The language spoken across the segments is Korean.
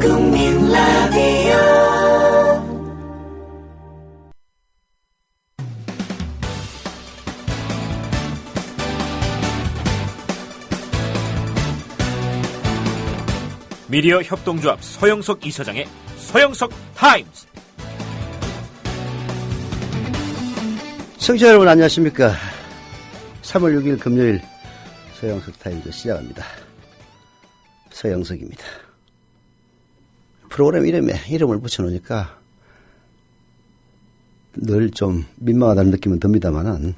국민 라디오 미디어 협동조합 서영석 이사장의 서영석 타임즈. 청취자 여러분 안녕하십니까. 3월 6일 금요일 서영석 타임즈 시작합니다. 서영석입니다. 프로그램 이름에 이름을 붙여놓으니까 늘 좀 민망하다는 느낌은 듭니다만은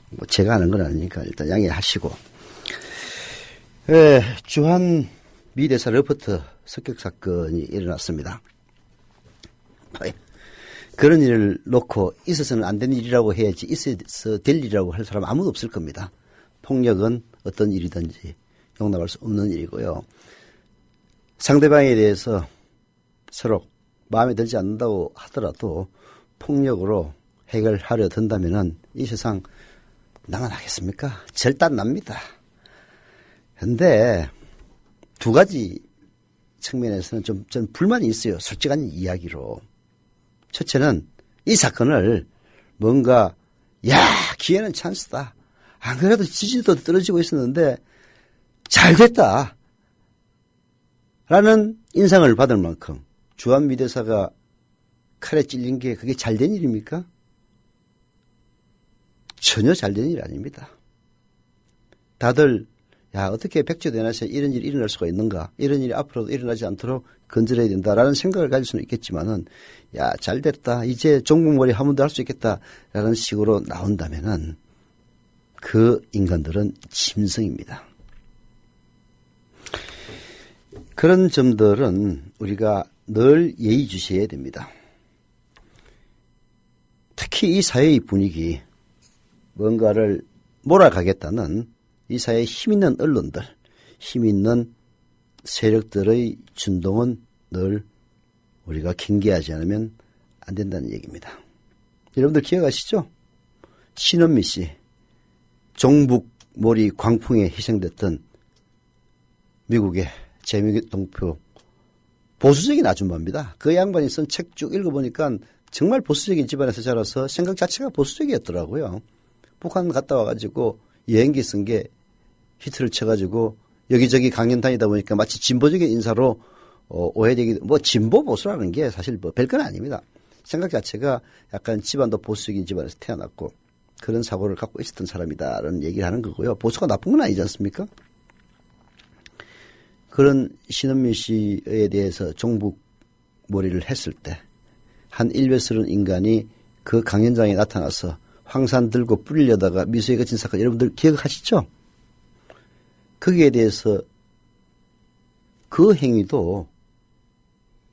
뭐 제가 하는 건 아니니까 일단 양해하시고. 주한 미 대사 러퍼트 습격 사건이 일어났습니다. 그런 일을 놓고 있어서는 안 되는 일이라고 해야지 있어서 될 일이라고 할 사람 아무도 없을 겁니다. 폭력은 어떤 일이든지 용납할 수 없는 일이고요. 상대방에 대해서 서로 마음에 들지 않는다고 하더라도 폭력으로 해결하려 든다면은 이 세상 나만 하겠습니까? 절대 안 납니다. 그런데 두 가지 측면에서는 좀 전 불만이 있어요. 솔직한 이야기로. 첫째는 이 사건을 뭔가 기회는 찬스다. 안 그래도 지지도 떨어지고 있었는데 잘 됐다. 라는 인상을 받을 만큼 주한미 대사가 칼에 찔린 게 그게 잘된 일입니까? 전혀 잘된 일이 아닙니다. 다들 어떻게 백조대낮에 이런 일이 일어날 수가 있는가? 이런 일이 앞으로도 일어나지 않도록 건드려야 된다라는 생각을 가질 수는 있겠지만은, 잘 됐다. 이제 종북몰이 한 번 더 할 수 있겠다라는 식으로 나온다면은 그 인간들은 짐승입니다. 그런 점들은 우리가 늘 예의주시해야 됩니다. 특히 이 사회의 분위기, 뭔가를 몰아가겠다는 이 사회에 힘 있는 언론들, 힘 있는 세력들의 준동은 늘 우리가 경계하지 않으면 안 된다는 얘기입니다. 여러분들 기억하시죠? 신원미 씨, 종북몰이 광풍에 희생됐던 미국의 재미동표 보수적인 아줌마입니다. 그 양반이 쓴 책 쭉 읽어보니까 정말 보수적인 집안에서 자라서 생각 자체가 보수적이었더라고요. 북한 갔다 와가지고 여행기 쓴 게 히트를 쳐가지고 여기저기 강연 다니다 보니까 마치 진보적인 인사로 오해되기도, 진보 보수라는 게 사실 별건 아닙니다. 생각 자체가 약간 집안도 보수적인 집안에서 태어났고 그런 사고를 갖고 있었던 사람이다라는 얘기를 하는 거고요. 보수가 나쁜 건 아니지 않습니까? 그런 신은미 씨에 대해서 종북몰이를 했을 때 한 일베스러운 인간이 그 강연장에 나타나서 황산 들고 뿌리려다가 미수에 그친 사건 여러분들 기억하시죠? 거기에 대해서 그 행위도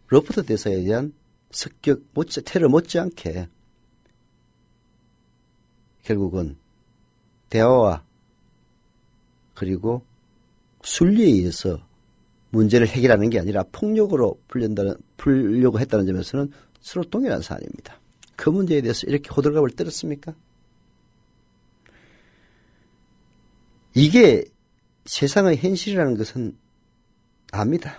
러퍼트 대사에 대한 습격, 테러 못지않게 결국은 대화와 그리고 순리에 의해서 문제를 해결하는 게 아니라 폭력으로 풀려고 했다는 점에서는 서로 동일한 사안입니다. 그 문제에 대해서 이렇게 호들갑을 떨었습니까? 이게 세상의 현실이라는 것은 압니다.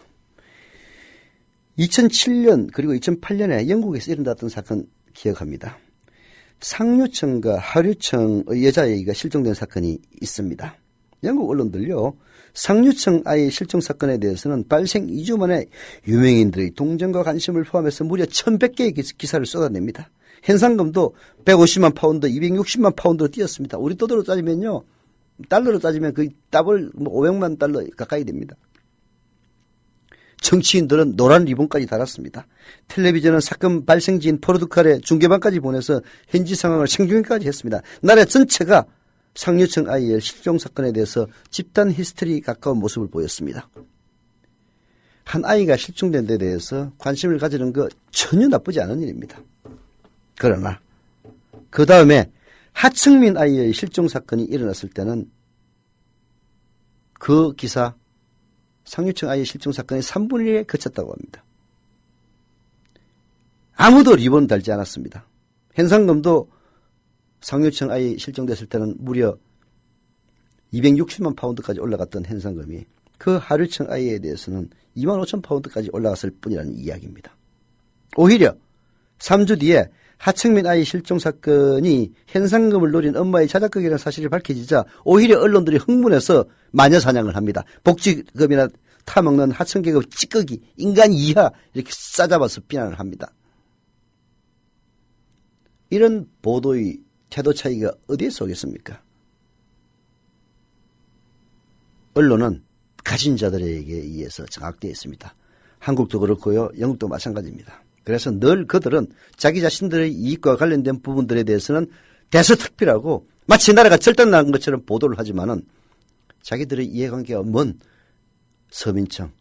2007년 그리고 2008년에 영국에서 일어났던 사건 기억합니다. 상류층과 하류층의 여자아이가 실종된 사건이 있습니다. 영국 언론들요, 상류층 아이 실종 사건에 대해서는 발생 2주 만에 유명인들의 동정과 관심을 포함해서 무려 1100개의 기사를 쏟아냅니다. 현상금도 150만 파운드, 260만 파운드로 뛰었습니다. 우리 돈으로 따지면요, 달러로 따지면 거의 더블 500만 달러 가까이 됩니다. 정치인들은 노란 리본까지 달았습니다. 텔레비전은 사건 발생지인 포르투갈의 중계반까지 보내서 현지 상황을 생중계까지 했습니다. 나라 전체가 상류층 아이의 실종 사건에 대해서 집단 히스테리에 가까운 모습을 보였습니다. 한 아이가 실종된 데 대해서 관심을 가지는 거 전혀 나쁘지 않은 일입니다. 그러나 그 다음에 하층민 아이의 실종 사건이 일어났을 때는 그 기사 상류층 아이의 실종 사건이 3분의 1에 그쳤다고 합니다. 아무도 리본 달지 않았습니다. 현상금도 상류층 아이 실종됐을 때는 무려 260만 파운드까지 올라갔던 현상금이 그 하류청 아이에 대해서는 25,000파운드까지 올라갔을 뿐이라는 이야기입니다. 오히려 3주 뒤에 하청민 아이 실종 사건이 현상금을 노린 엄마의 자작극이라는 사실이 밝혀지자 오히려 언론들이 흥분해서 마녀 사냥을 합니다. 복지금이나 타먹는 하청계급 찌꺼기, 인간 이하 이렇게 싸잡아서 비난을 합니다. 이런 보도의 태도 차이가 어디에서 오겠습니까? 언론은 가진 자들에게 의해서 장악되어 있습니다. 한국도 그렇고요. 영국도 마찬가지입니다. 그래서 늘 그들은 자기 자신들의 이익과 관련된 부분들에 대해서는 대서특필하고 마치 나라가 절단난 것처럼 보도를 하지만은 자기들의 이해관계가 먼 서민청,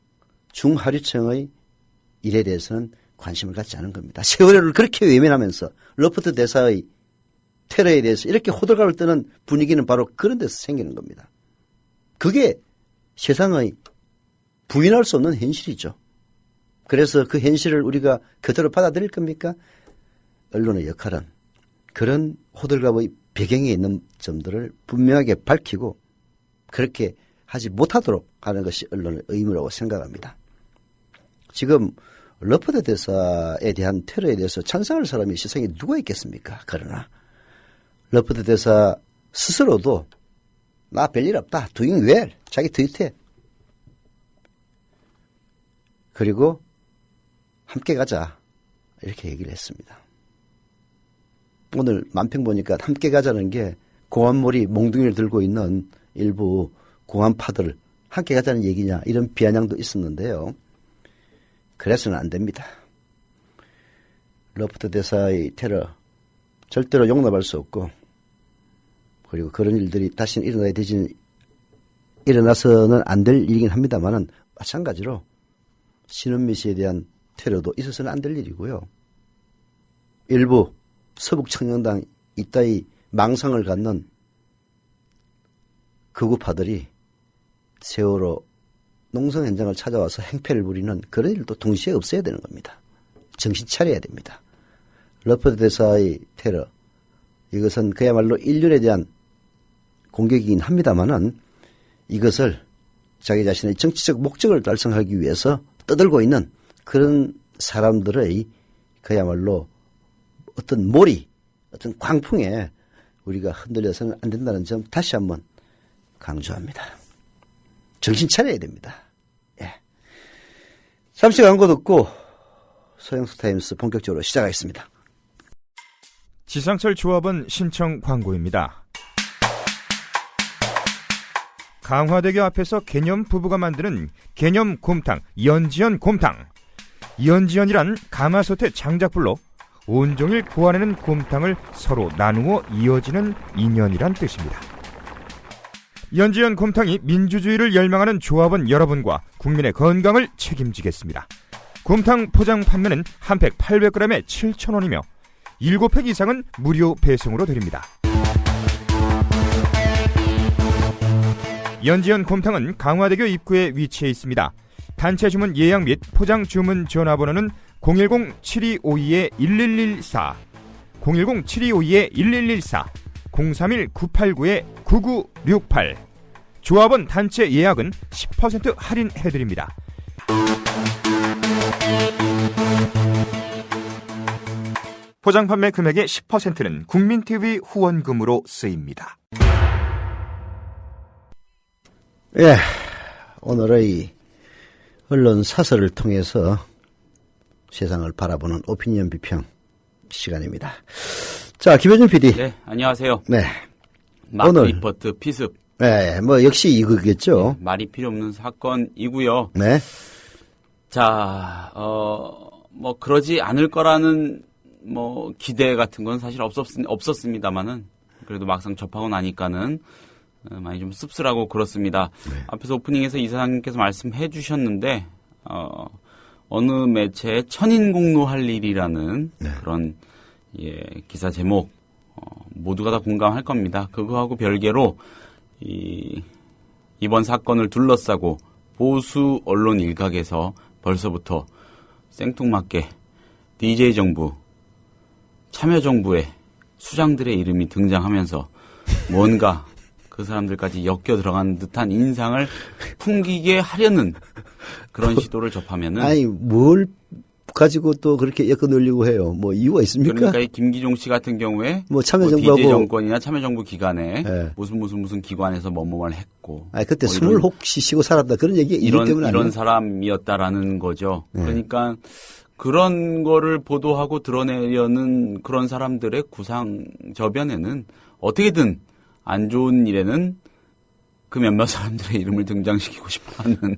중하류청의 일에 대해서는 관심을 갖지 않은 겁니다. 세월호를 그렇게 외면하면서 러퍼트 대사의 테러에 대해서 이렇게 호들갑을 떠는 분위기는 바로 그런 데서 생기는 겁니다. 그게 세상의 부인할 수 없는 현실이죠. 그래서 그 현실을 우리가 그대로 받아들일 겁니까? 언론의 역할은 그런 호들갑의 배경에 있는 점들을 분명하게 밝히고 그렇게 하지 못하도록 하는 것이 언론의 의무라고 생각합니다. 지금 러퍼트 대사에 대한 테러에 대해서 찬성할 사람이 세상에 누가 있겠습니까? 그러나 러퍼트 대사 스스로도 나 별일 없다. doing well. 자기 트윗해. 그리고 함께 가자. 이렇게 얘기를 했습니다. 오늘 만평 보니까 함께 가자는 게 공안몰이 몽둥이를 들고 있는 일부 공안파들 함께 가자는 얘기냐 이런 비아냥도 있었는데요. 그래서는 안 됩니다. 러퍼트 대사의 테러 절대로 용납할 수 없고 그리고 그런 일들이 다시는 일어나서는 안 될 일이긴 합니다만은 마찬가지로 신은미 씨에 대한 테러도 있어서는 안 될 일이고요. 일부 서북청년당 이따위 망상을 갖는 극우파들이 세월호 농성 현장을 찾아와서 행패를 부리는 그런 일도 동시에 없어야 되는 겁니다. 정신 차려야 됩니다. 러퍼트 대사의 테러 이것은 그야말로 인륜에 대한 공격이긴 합니다만은 이것을 자기 자신의 정치적 목적을 달성하기 위해서 떠들고 있는 그런 사람들의 그야말로 어떤 몰이 어떤 광풍에 우리가 흔들려서는 안 된다는 점 다시 한번 강조합니다. 정신 차려야 됩니다. 예. 잠시 광고 듣고 서영석 타임스 본격적으로 시작하겠습니다. 지상철 조합원 신청 광고입니다. 강화대교 앞에서 개념 부부가 만드는 개념 곰탕 연지연 곰탕. 연지연이란 가마솥의 장작불로 온종일 구워내는 곰탕을 서로 나누어 이어지는 인연이란 뜻입니다. 연지연 곰탕이 민주주의를 열망하는 조합원 여러분과 국민의 건강을 책임지겠습니다. 곰탕 포장 판매는 한 팩 800g에 7,000원이며 7팩 이상은 무료 배송으로 드립니다. 연지연 곰탕은 강화대교 입구에 위치해 있습니다. 단체 주문 예약 및 포장 주문 전화번호는 010-7252-1114, 010-7252-1114, 031-989-9968. 조합원 단체 예약은 10% 할인해드립니다. 포장 판매 금액의 10%는 국민TV 후원금으로 쓰입니다. 예, 오늘의 언론 사설을 통해서 세상을 바라보는 오피니언 비평 시간입니다. 자, 김현준 PD. 네, 안녕하세요. 네. 마크 리포트 피습. 네, 뭐 역시 이거겠죠. 네, 말이 필요 없는 사건이고요. 네. 자, 뭐 그러지 않을 거라는 뭐 기대 같은 건 사실 없었습니다만은 그래도 막상 접하고 나니까는 많이 좀 씁쓸하고 그렇습니다. 네. 앞에서 오프닝에서 이사장님께서 말씀해 주셨는데 어느 매체에 천인공노할 일이라는 네. 그런 기사 제목 모두가 다 공감할 겁니다. 그거하고 별개로 이번 사건을 둘러싸고 보수 언론 일각에서 벌써부터 생뚱맞게 DJ 정부, 참여정부의 수장들의 이름이 등장하면서 뭔가 그 사람들까지 엮여 들어간 듯한 인상을 풍기게 하려는 그런 시도를 접하면은 아니 뭘 가지고 또 그렇게 엮어 놀리고 해요. 뭐 이유가 있습니까? 그러니까 이 김기종 씨 같은 경우에 뭐 참여정부하고 DJ 정권이나 참여정부 기관에 네. 무슨 기관에서 뭐뭐를 했고 아니 그때 뭐 숨을 혹시 쉬고 살았다 그런 얘기 이런 때문에 이런 아니에요? 사람이었다라는 거죠. 그러니까 그런 거를 보도하고 드러내려는 그런 사람들의 구상 저변에는 어떻게든 안 좋은 일에는 그 몇몇 사람들의 이름을 등장시키고 싶어하는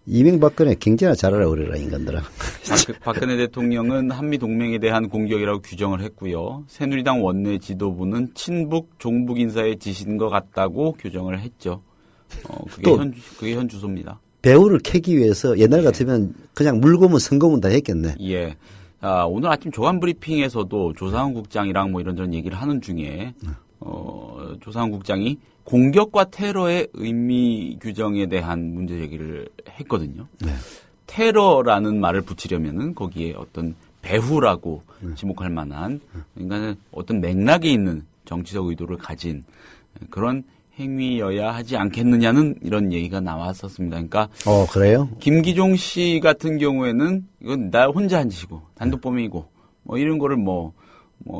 이명박근혜 경제나 잘하라 그래라 인간들아. 박근혜 대통령은 한미 동맹에 대한 공격이라고 규정을 했고요. 새누리당 원내 지도부는 친북 종북 인사의 지시인 것 같다고 규정을 했죠. 그게 현 주소입니다. 배우를 캐기 위해서 옛날 같으면 그냥 물고문 선고문 다 했겠네. 예. 오늘 아침 조간 브리핑에서도 조상훈 국장이랑 뭐 이런저런 얘기를 하는 중에 조상훈 국장이 공격과 테러의 의미 규정에 대한 문제 제기를 했거든요. 네. 테러라는 말을 붙이려면은 거기에 어떤 배후라고 지목할 만한 그러니까 어떤 맥락에 있는 정치적 의도를 가진 그런 행위여야 하지 않겠느냐는 이런 얘기가 나왔었습니다. 그러니까 그래요? 김기종 씨 같은 경우에는 이건 나 혼자 한 짓이고 단독범행이고 뭐 이런 거를 뭐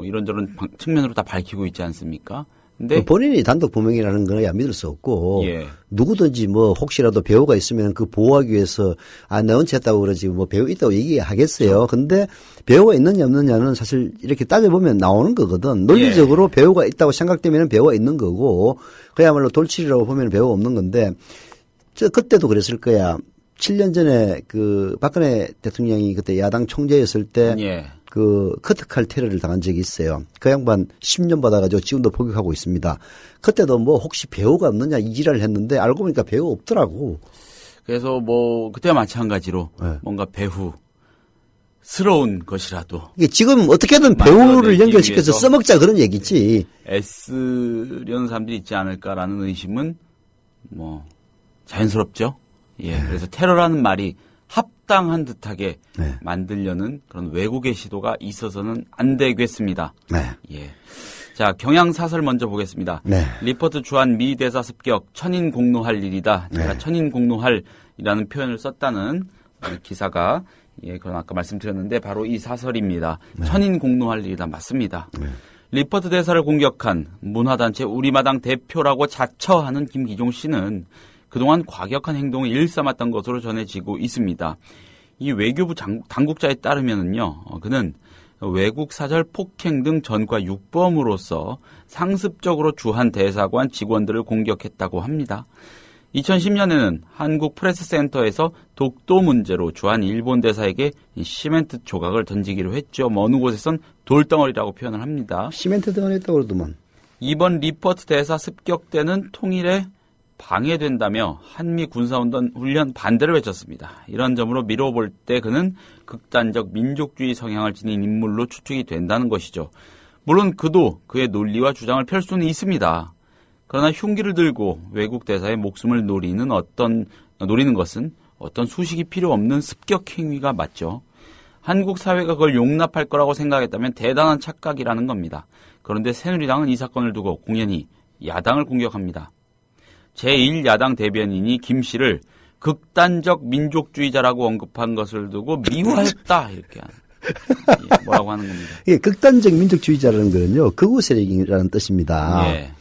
이런저런 측면으로 다 밝히고 있지 않습니까? 근데 본인이 단독 범행이라는 거야 믿을 수 없고 예. 누구든지 뭐 혹시라도 배우가 있으면 그 보호하기 위해서 나 은퇴했다고 그러지 뭐 배우 있다고 얘기하겠어요. 근데 배우가 있느냐 없느냐는 사실 이렇게 따져보면 나오는 거거든. 논리적으로 배우가 있다고 생각되면 배우가 있는 거고 그야말로 돌출이라고 보면 배우가 없는 건데 그때도 그랬을 거야. 7년 전에 그 박근혜 대통령이 그때 야당 총재였을 때 그 커트칼 테러를 당한 적이 있어요. 그 양반 10년 받아가지고 지금도 복역하고 있습니다. 그때도 뭐 혹시 배우가 없느냐 이 지랄을 했는데 알고 보니까 배우 없더라고. 그래서 뭐 그때와 마찬가지로 뭔가 배후스러운 것이라도 이게 지금 어떻게든 배우를 연결시켜서 써먹자 그런 얘기지. 애쓰려는 사람들이 있지 않을까라는 의심은 뭐 자연스럽죠. 예. 그래서 테러라는 말이 합당한 듯하게 만들려는 그런 왜곡의 시도가 있어서는 안 되겠습니다. 네. 예. 자, 경향 사설 먼저 보겠습니다. 네. 리포트 주한 미 대사 습격 천인 공노할 일이다. 제가 천인 공노할이라는 표현을 썼다는 기사가 그건 아까 말씀드렸는데 바로 이 사설입니다. 천인 공노할 일이다. 맞습니다. 리포트 대사를 공격한 문화단체 우리마당 대표라고 자처하는 김기종 씨는 그동안 과격한 행동을 일삼았던 것으로 전해지고 있습니다. 이 외교부 당국자에 따르면은요, 그는 외국 사절 폭행 등 전과 육범으로서 상습적으로 주한 대사관 직원들을 공격했다고 합니다. 2010년에는 한국 프레스센터에서 독도 문제로 주한 일본 대사에게 시멘트 조각을 던지기로 했죠. 어느 곳에선 돌덩어리라고 표현을 합니다. 시멘트 덩어리했다고 그러더만. 이번 리포트 대사 습격 때는 통일에 방해된다며 한미 군사훈련 반대를 외쳤습니다. 이런 점으로 미뤄볼 때 그는 극단적 민족주의 성향을 지닌 인물로 추측이 된다는 것이죠. 물론 그도 그의 논리와 주장을 펼 수는 있습니다. 그러나 흉기를 들고 외국 대사의 목숨을 노리는 것은 어떤 수식이 필요 없는 습격 행위가 맞죠. 한국 사회가 그걸 용납할 거라고 생각했다면 대단한 착각이라는 겁니다. 그런데 새누리당은 이 사건을 두고 공연히 야당을 공격합니다. 제1야당 대변인이 김 씨를 극단적 민족주의자라고 언급한 것을 두고 미화했다 이렇게 뭐라고 하는 겁니다. 예, 극단적 민족주의자라는 거는요 극우 세력이라는 뜻입니다. 예.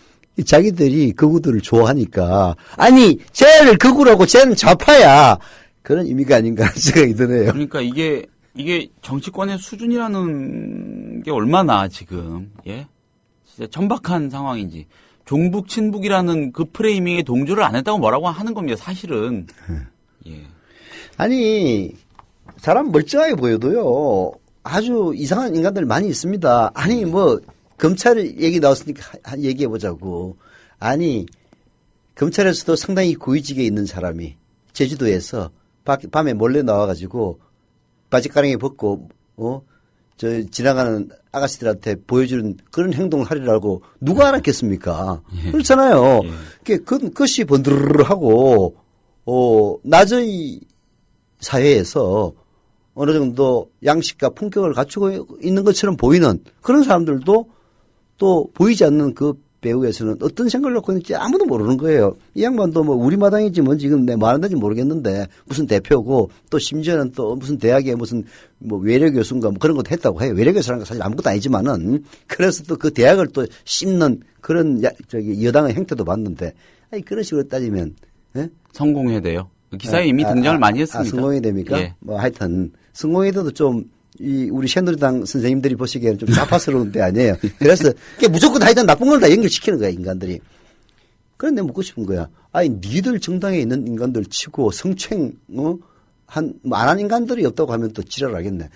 자기들이 극우들을 좋아하니까 아니 쟤를 극우라고 쟤는 좌파야 그런 의미가 아닌가 하는 생각이 드네요. 그러니까 이게 정치권의 수준이라는 게 얼마나 지금 진짜 천박한 상황인지. 종북 친북이라는 그 프레이밍에 동조를 안 했다고 뭐라고 하는 겁니다. 사실은. 예. 아니 사람 멀쩡하게 보여도요 아주 이상한 인간들 많이 있습니다. 아니 뭐 검찰 얘기 나왔으니까 얘기해 보자고. 아니 검찰에서도 상당히 고위직에 있는 사람이 제주도에서 밤에 몰래 나와가지고 바지가랑이 벗고 지나가는 아가씨들한테 보여주는 그런 행동을 하리라고 누가 알았겠습니까? 그렇잖아요. 그것이 번드르르하고, 낮의 사회에서 어느 정도 양식과 품격을 갖추고 있는 것처럼 보이는 그런 사람들도 또 보이지 않는 그 배우에서는 어떤 생각을 갖고 있는지 아무도 모르는 거예요. 이 양반도 뭐 우리 마당인지 뭔지 지금 내 말하는지 모르겠는데 무슨 대표고 또 심지어는 또 무슨 대학에 무슨 뭐 외래 교수인가 뭐 그런 것도 했다고 해요. 외래 교수라는 건 사실 아무것도 아니지만은 그래서 또 그 대학을 또 씹는 그런 여당의 행태도 봤는데 아니 그런 식으로 따지면 예? 성공회대요. 기사에 이미 등장을 많이 했습니다. 성공회대입니까? 예. 뭐 하여튼 성공회대도 좀 우리 새누리당 선생님들이 보시기에는 좀 자파스러운 데 아니에요. 그래서 무조건 하여튼 나쁜 걸 다 연결시키는 거야, 인간들이. 그런데 묻고 싶은 거야. 아니, 니들 정당에 있는 인간들 치고 성추행, 뭐 안 한 인간들이 없다고 하면 또 지랄하겠네.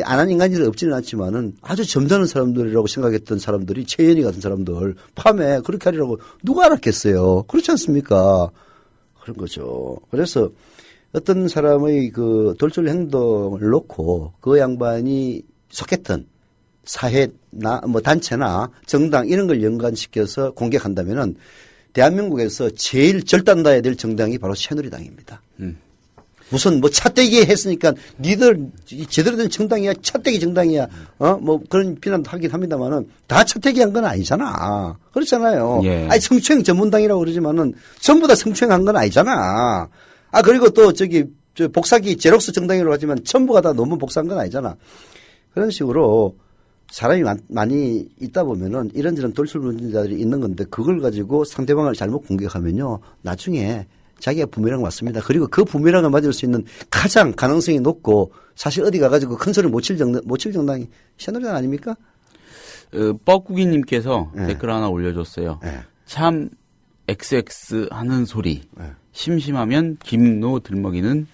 안 한 인간들이 없지는 않지만은 아주 점잖은 사람들이라고 생각했던 사람들이 최현희 같은 사람들 밤에 그렇게 하리라고 누가 알았겠어요. 그렇지 않습니까? 그런 거죠. 그래서 어떤 사람의 그 돌출 행동을 놓고 그 양반이 속했던 사회나 뭐 단체나 정당 이런 걸 연관시켜서 공격한다면은 대한민국에서 제일 절단나야 될 정당이 바로 새누리당입니다. 무슨 뭐 차떼기 했으니까 니들 제대로 된 정당이야, 차떼기 정당이야, 뭐 그런 비난도 하긴 합니다만은 다 차떼기 한 건 아니잖아. 그렇잖아요. 예. 아니 성추행 전문당이라고 그러지만은 전부 다 성추행한 건 아니잖아. 그리고 또 저 복사기 제록스 정당이라고 하지만 전부가 다 논문 복사한 건 아니잖아. 그런 식으로 사람이 많이 있다 보면은 이런저런 돌출문자들이 있는 건데 그걸 가지고 상대방을 잘못 공격하면요. 나중에 자기가 부메랑 맞습니다. 그리고 그 부메랑을 맞을 수 있는 가장 가능성이 높고 사실 어디 가가지고 큰 소리 못 칠 정당이 새누리당 아닙니까? 뻐꾸기님께서 네. 댓글 하나 올려줬어요. 네. 참 XX 하는 소리. 네. 심심하면 김노 들먹이는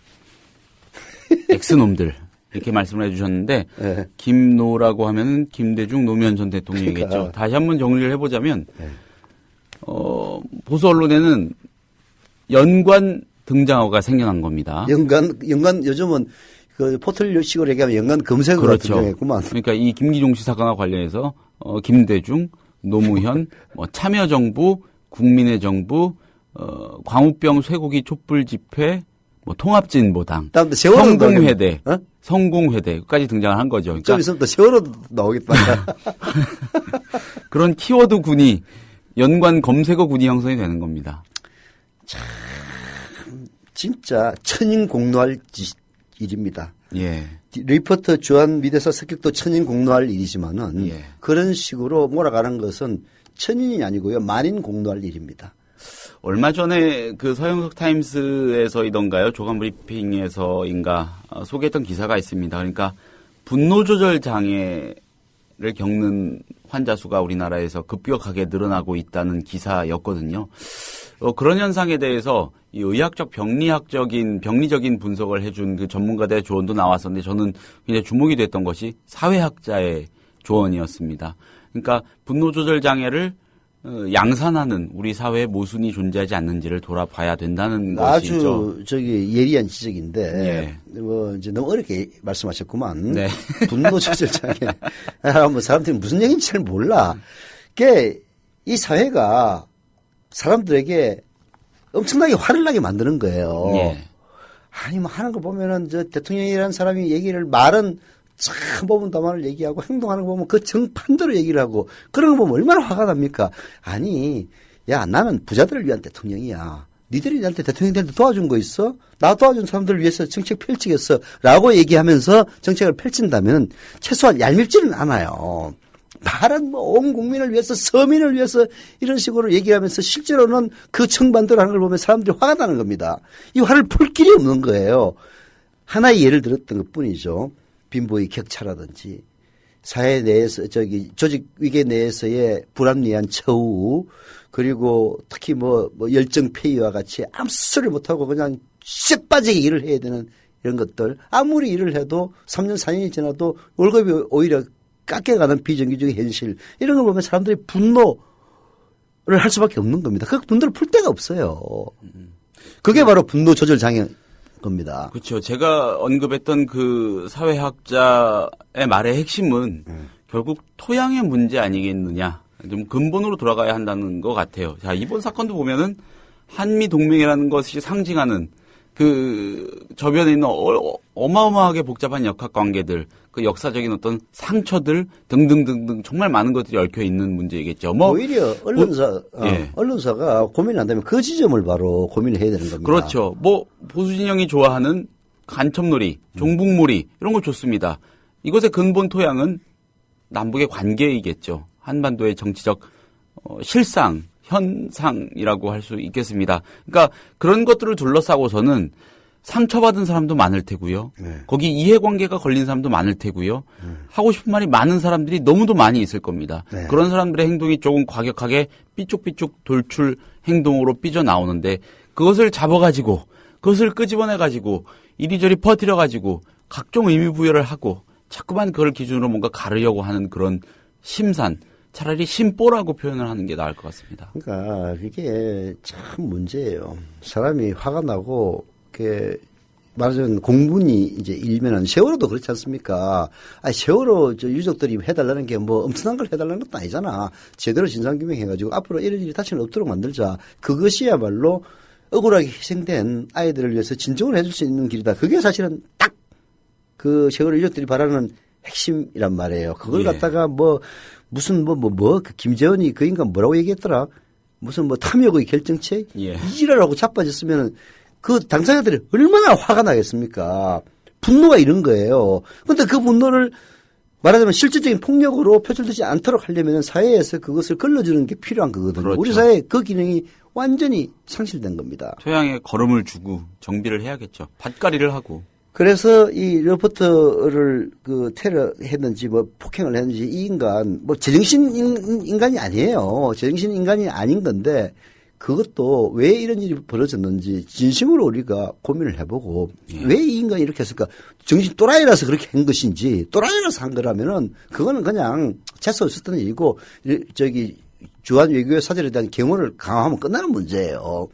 X놈들. 이렇게 말씀을 해주셨는데 네. 김노라고 하면은 김대중 노무현 전 대통령이겠죠. 그러니까. 다시 한번 정리를 해보자면 네. 보수 언론에는 연관 등장어가 생겨난 겁니다. 연관 요즘은 그 포털식으로 얘기하면 연관 검색어가 그렇죠. 등장했구만. 그러니까 이 김기종 씨 사건과 관련해서 김대중, 노무현, 뭐 참여정부, 국민의 정부, 광우병 쇠고기 촛불 집회, 뭐 통합진보당, 다음부터 세월호 성공회대, 어? 성공회대까지 등장을 한 거죠. 좀 그러니까 있으면 또 세월호도 나오겠다. 그런 키워드 군이 연관 검색어 군이 형성이 되는 겁니다. 진짜 천인공노할 일입니다. 예. 리포터 주한 미대사 습격도 천인공노할 일이지만은 예. 그런 식으로 몰아가는 것은 천인이 아니고요. 만인공노할 일입니다. 얼마 전에 그 서영석 타임스에서이던가요? 조간 브리핑에서인가 소개했던 기사가 있습니다. 그러니까 분노 조절 장애를 겪는 환자 수가 우리나라에서 급격하게 늘어나고 있다는 기사였거든요. 그런 현상에 대해서 이 의학적 병리적인 분석을 해준 그 전문가들의 조언도 나왔었는데 저는 굉장히 주목이 됐던 것이 사회학자의 조언이었습니다. 그러니까 분노 조절 장애를 양산하는 우리 사회에 모순이 존재하지 않는지를 돌아봐야 된다는 것이죠. 아주 예리한 지적인데 뭐 이제 너무 어렵게 말씀하셨구만. 네. 분노 조절 장애. 뭐 사람들이 무슨 얘기인지 잘 몰라. 이 사회가 사람들에게 엄청나게 화를 나게 만드는 거예요. 예. 아니 뭐 하는 거 보면은 저 대통령이라는 사람이 얘기를 말은 참 보면 다만을 얘기하고 행동하는 거 보면 그 정반대로 얘기를 하고 그런 거 보면 얼마나 화가 납니까? 아니 야 나는 부자들을 위한 대통령이야. 니들이 나한테 대통령 될 때 도와준 거 있어? 나 도와준 사람들을 위해서 정책 펼치겠어 라고 얘기하면서 정책을 펼친다면 최소한 얄밉지는 않아요. 말은 뭐 온 국민을 위해서 서민을 위해서 이런 식으로 얘기하면서 실제로는 그 정반대로 하는 걸 보면 사람들이 화가 나는 겁니다. 이 화를 풀 길이 없는 거예요. 하나의 예를 들었던 것 뿐이죠. 빈부의 격차라든지 사회 내에서 조직 위계 내에서의 불합리한 처우 그리고 특히 뭐 열정 폐위와 같이 아무 소리 못하고 그냥 쇠빠지게 일을 해야 되는 이런 것들 아무리 일을 해도 3년 4년이 지나도 월급이 오히려 깎여가는 비정규직의 현실 이런 걸 보면 사람들이 분노를 할 수밖에 없는 겁니다. 그 분노를 풀 데가 없어요. 그게 바로 분노 조절 장애인 겁니다. 그렇죠. 제가 언급했던 그 사회학자의 말의 핵심은 결국 토양의 문제 아니겠느냐. 좀 근본으로 돌아가야 한다는 것 같아요. 자, 이번 사건도 보면은 한미 동맹이라는 것이 상징하는 그 저변에 있는 어마어마하게 복잡한 역학관계들, 그 역사적인 어떤 상처들 등등등등 정말 많은 것들이 얽혀 있는 문제이겠죠. 뭐 오히려 언론사가 고민을 한다면 그 지점을 바로 고민을 해야 되는 겁니다. 그렇죠. 뭐 보수 진영이 좋아하는 간첩놀이, 종북몰이 이런 거 좋습니다. 이것의 근본 토양은 남북의 관계이겠죠. 한반도의 정치적 실상, 현상이라고 할 수 있겠습니다. 그러니까 그런 것들을 둘러싸고서는 상처받은 사람도 많을 테고요. 네. 거기 이해관계가 걸린 사람도 많을 테고요. 하고 싶은 말이 많은 사람들이 너무도 많이 있을 겁니다. 네. 그런 사람들의 행동이 조금 과격하게 삐쭉삐쭉 돌출 행동으로 삐져나오는데 그것을 잡아가지고 그것을 끄집어내가지고 이리저리 퍼뜨려가지고 각종 의미부여를 하고 자꾸만 그걸 기준으로 뭔가 가르려고 하는 그런 심산, 차라리 심보라고 표현을 하는 게 나을 것 같습니다. 그러니까 그게 참 문제예요. 사람이 화가 나고 이렇게 말하자면 공분이 이제 일면은 세월호도 그렇지 않습니까? 아니 세월호 저 유족들이 해달라는 게 뭐 엄청난 걸 해달라는 것도 아니잖아. 제대로 진상규명해가지고 앞으로 이런 일이 다시는 없도록 만들자. 그것이야말로 억울하게 희생된 아이들을 위해서 진정을 해줄 수 있는 길이다. 그게 사실은 딱 그 세월호 유족들이 바라는 핵심이란 말이에요. 그걸 갖다가 뭐 무슨 그 김재원이 그 인간 뭐라고 얘기했더라? 무슨 뭐 탐욕의 결정체? 이지랄하고 자빠졌으면은 그 당사자들이 얼마나 화가 나겠습니까? 분노가 이런 거예요. 그런데 그 분노를 말하자면 실질적인 폭력으로 표출되지 않도록 하려면 사회에서 그것을 걸러주는 게 필요한 거거든요. 그렇죠. 우리 사회의 그 기능이 완전히 상실된 겁니다. 토양에 걸음을 주고 정비를 해야겠죠. 밭갈이를 하고. 그래서 이 리포터를 그 테러했는지 뭐 폭행을 했는지 이 인간 뭐 제정신 인간이 아니에요. 제정신 인간이 아닌 건데 그것도 왜 이런 일이 벌어졌는지 진심으로 우리가 고민을 해보고 왜 이 인간이 이렇게 했을까? 정신 또라이라서 그렇게 한 것인지 또라이라서 한 거라면은 그거는 그냥 재수 없었던 일이고 저기 주한 외교의 사절에 대한 경호를 강화하면 끝나는 문제예요.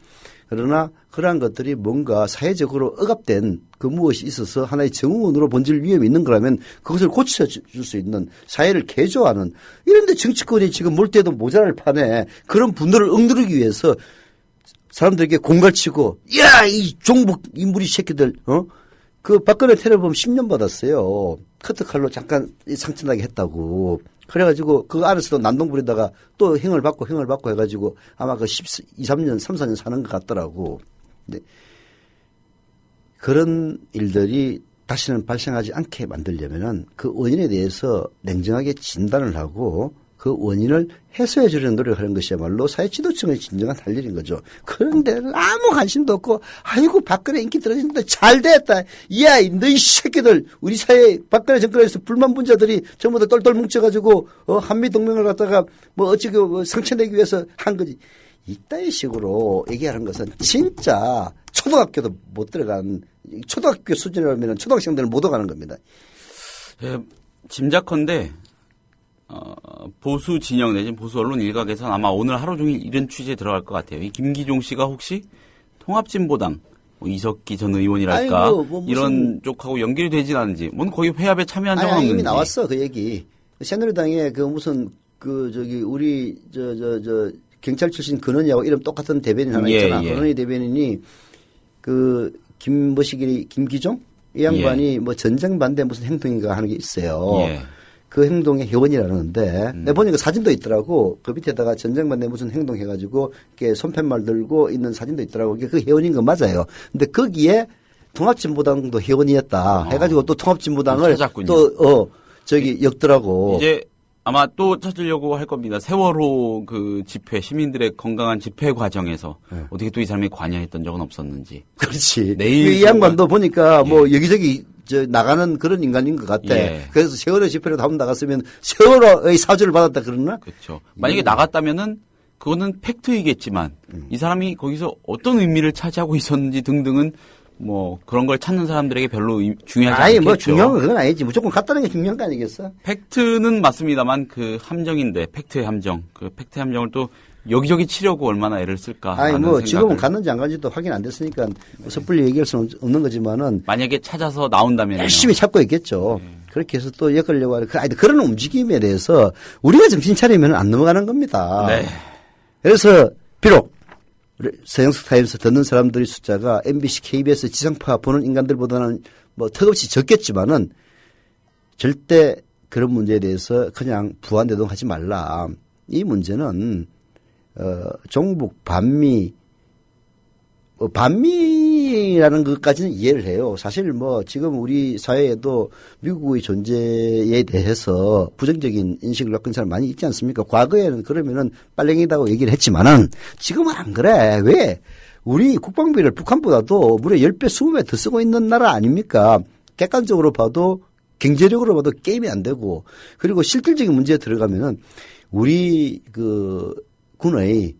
그러나 그러한 것들이 뭔가 사회적으로 억압된 그 무엇이 있어서 하나의 정의원으로 번질 위험이 있는 거라면 그것을 고쳐줄 수 있는 사회를 개조하는 이런데 정치권이 지금 몰때도 모자랄 판에 그런 분노를 억누르기 위해서 사람들에게 공갈치고 야, 이 종북 인물이 새끼들 그 박근혜 테러범 10년 받았어요. 커트칼로 잠깐 상처나게 했다고. 그래가지고 그 안에서도 난동 부리다가 또 형을 받고 해가지고 아마 그 3, 4년 사는 것 같더라고. 네. 그런 일들이 다시는 발생하지 않게 만들려면은 그 원인에 대해서 냉정하게 진단을 하고 그 원인을 해소해 주려는 노력하는 것이야말로 사회 지도층의 진정한 할 일인 거죠. 그런데 아무 관심도 없고 아이고 박근혜 인기 떨어진다 잘 됐다. 야 너희 새끼들 우리 사회 박근혜 정권에서 불만 분자들이 전부 다 똘똘 뭉쳐가지고 한미 동맹을 갖다가 뭐 어찌 그 상처내기 위해서 한 거지. 이따위 식으로 얘기하는 것은 진짜 초등학교도 못 들어간 초등학교 수준이라면 초등학생들은 못 오가는 겁니다. 예, 짐작컨대 보수 진영 내지는 보수 언론 일각에서는 아마 오늘 하루 종일 이런 취지에 들어갈 것 같아요. 이 김기종 씨가 혹시 통합진보당 뭐 이석기 전 의원이랄까 이런 쪽하고 연결이 되진 않은지, 뭔 거기 회합에 참여한 적은 없는지. 이미 나왔어 그 얘기. 새누리당에 그 무슨 그 저기 우리 저 경찰 출신 근원이하고 이름 똑같은 대변인 하나 있잖아. 근원이 대변인이 그 김기종 이 양반이 뭐 전쟁 반대 무슨 행동인가 하는 게 있어요. 그 행동의 회원이라는데 내가 보니까 사진도 있더라고. 그 밑에다가 전쟁 반대 무슨 행동 해가지고 이렇게 손팻말 들고 있는 사진도 있더라고. 그 회원인 거 맞아요. 근데 거기에 통합진보당도 회원이었다 해가지고 또 통합진보당을 찾았군요. 또 엮더라고. 이제 아마 또 찾으려고 할 겁니다. 세월호 그 집회, 시민들의 건강한 집회 과정에서 어떻게 또 이 사람이 관여했던 적은 없었는지. 그렇지. 내일 이 양반도 보니까 뭐 여기저기 나가는 그런 인간인 것 같아. 그래서 세월호 집회라도 한번 나갔으면 세월호의 사주를 받았다 그러나? 그렇죠. 만약에 나갔다면은 그거는 팩트이겠지만 이 사람이 거기서 어떤 의미를 차지하고 있었는지 등등은 뭐 그런 걸 찾는 사람들에게 별로 중요하지 않겠죠. 뭐 중요한 건 그건 아니지. 무조건 갔다는 게 중요한 거 아니겠어? 팩트는 맞습니다만 그 함정인데 팩트의 함정. 그 팩트의 함정을 또 여기저기 치려고 얼마나 애를 쓸까. 아니 뭐 지금은 갔는지 안 갔는지도 확인 안 됐으니까 섣불리 얘기할 수는 없는 거지만은 만약에 찾아서 나온다면 열심히 찾고 있겠죠. 그렇게 해서 또 엮으려고 하는 그런 움직임에 대해서 우리가 정신 차리면 안 넘어가는 겁니다. 네. 그래서 비록 서영석 타임스 듣는 사람들의 숫자가 MBC, KBS 지상파 보는 인간들보다는 뭐 턱없이 적겠지만은 절대 그런 문제에 대해서 그냥 부안대동하지 말라. 이 문제는 종북 반미 반미라는 것까지는 이해를 해요. 사실 뭐 지금 우리 사회에도 미국의 존재에 대해서 부정적인 인식을 갖고 있는 사람 많이 있지 않습니까? 과거에는 그러면은 빨갱이다고 얘기를 했지만은 지금은 안 그래. 왜? 우리 국방비를 북한보다도 무려 10배, 20배 더 쓰고 있는 나라 아닙니까? 객관적으로 봐도 경제력으로 봐도 게임이 안 되고 그리고 실질적인 문제에 들어가면은 우리 그 군의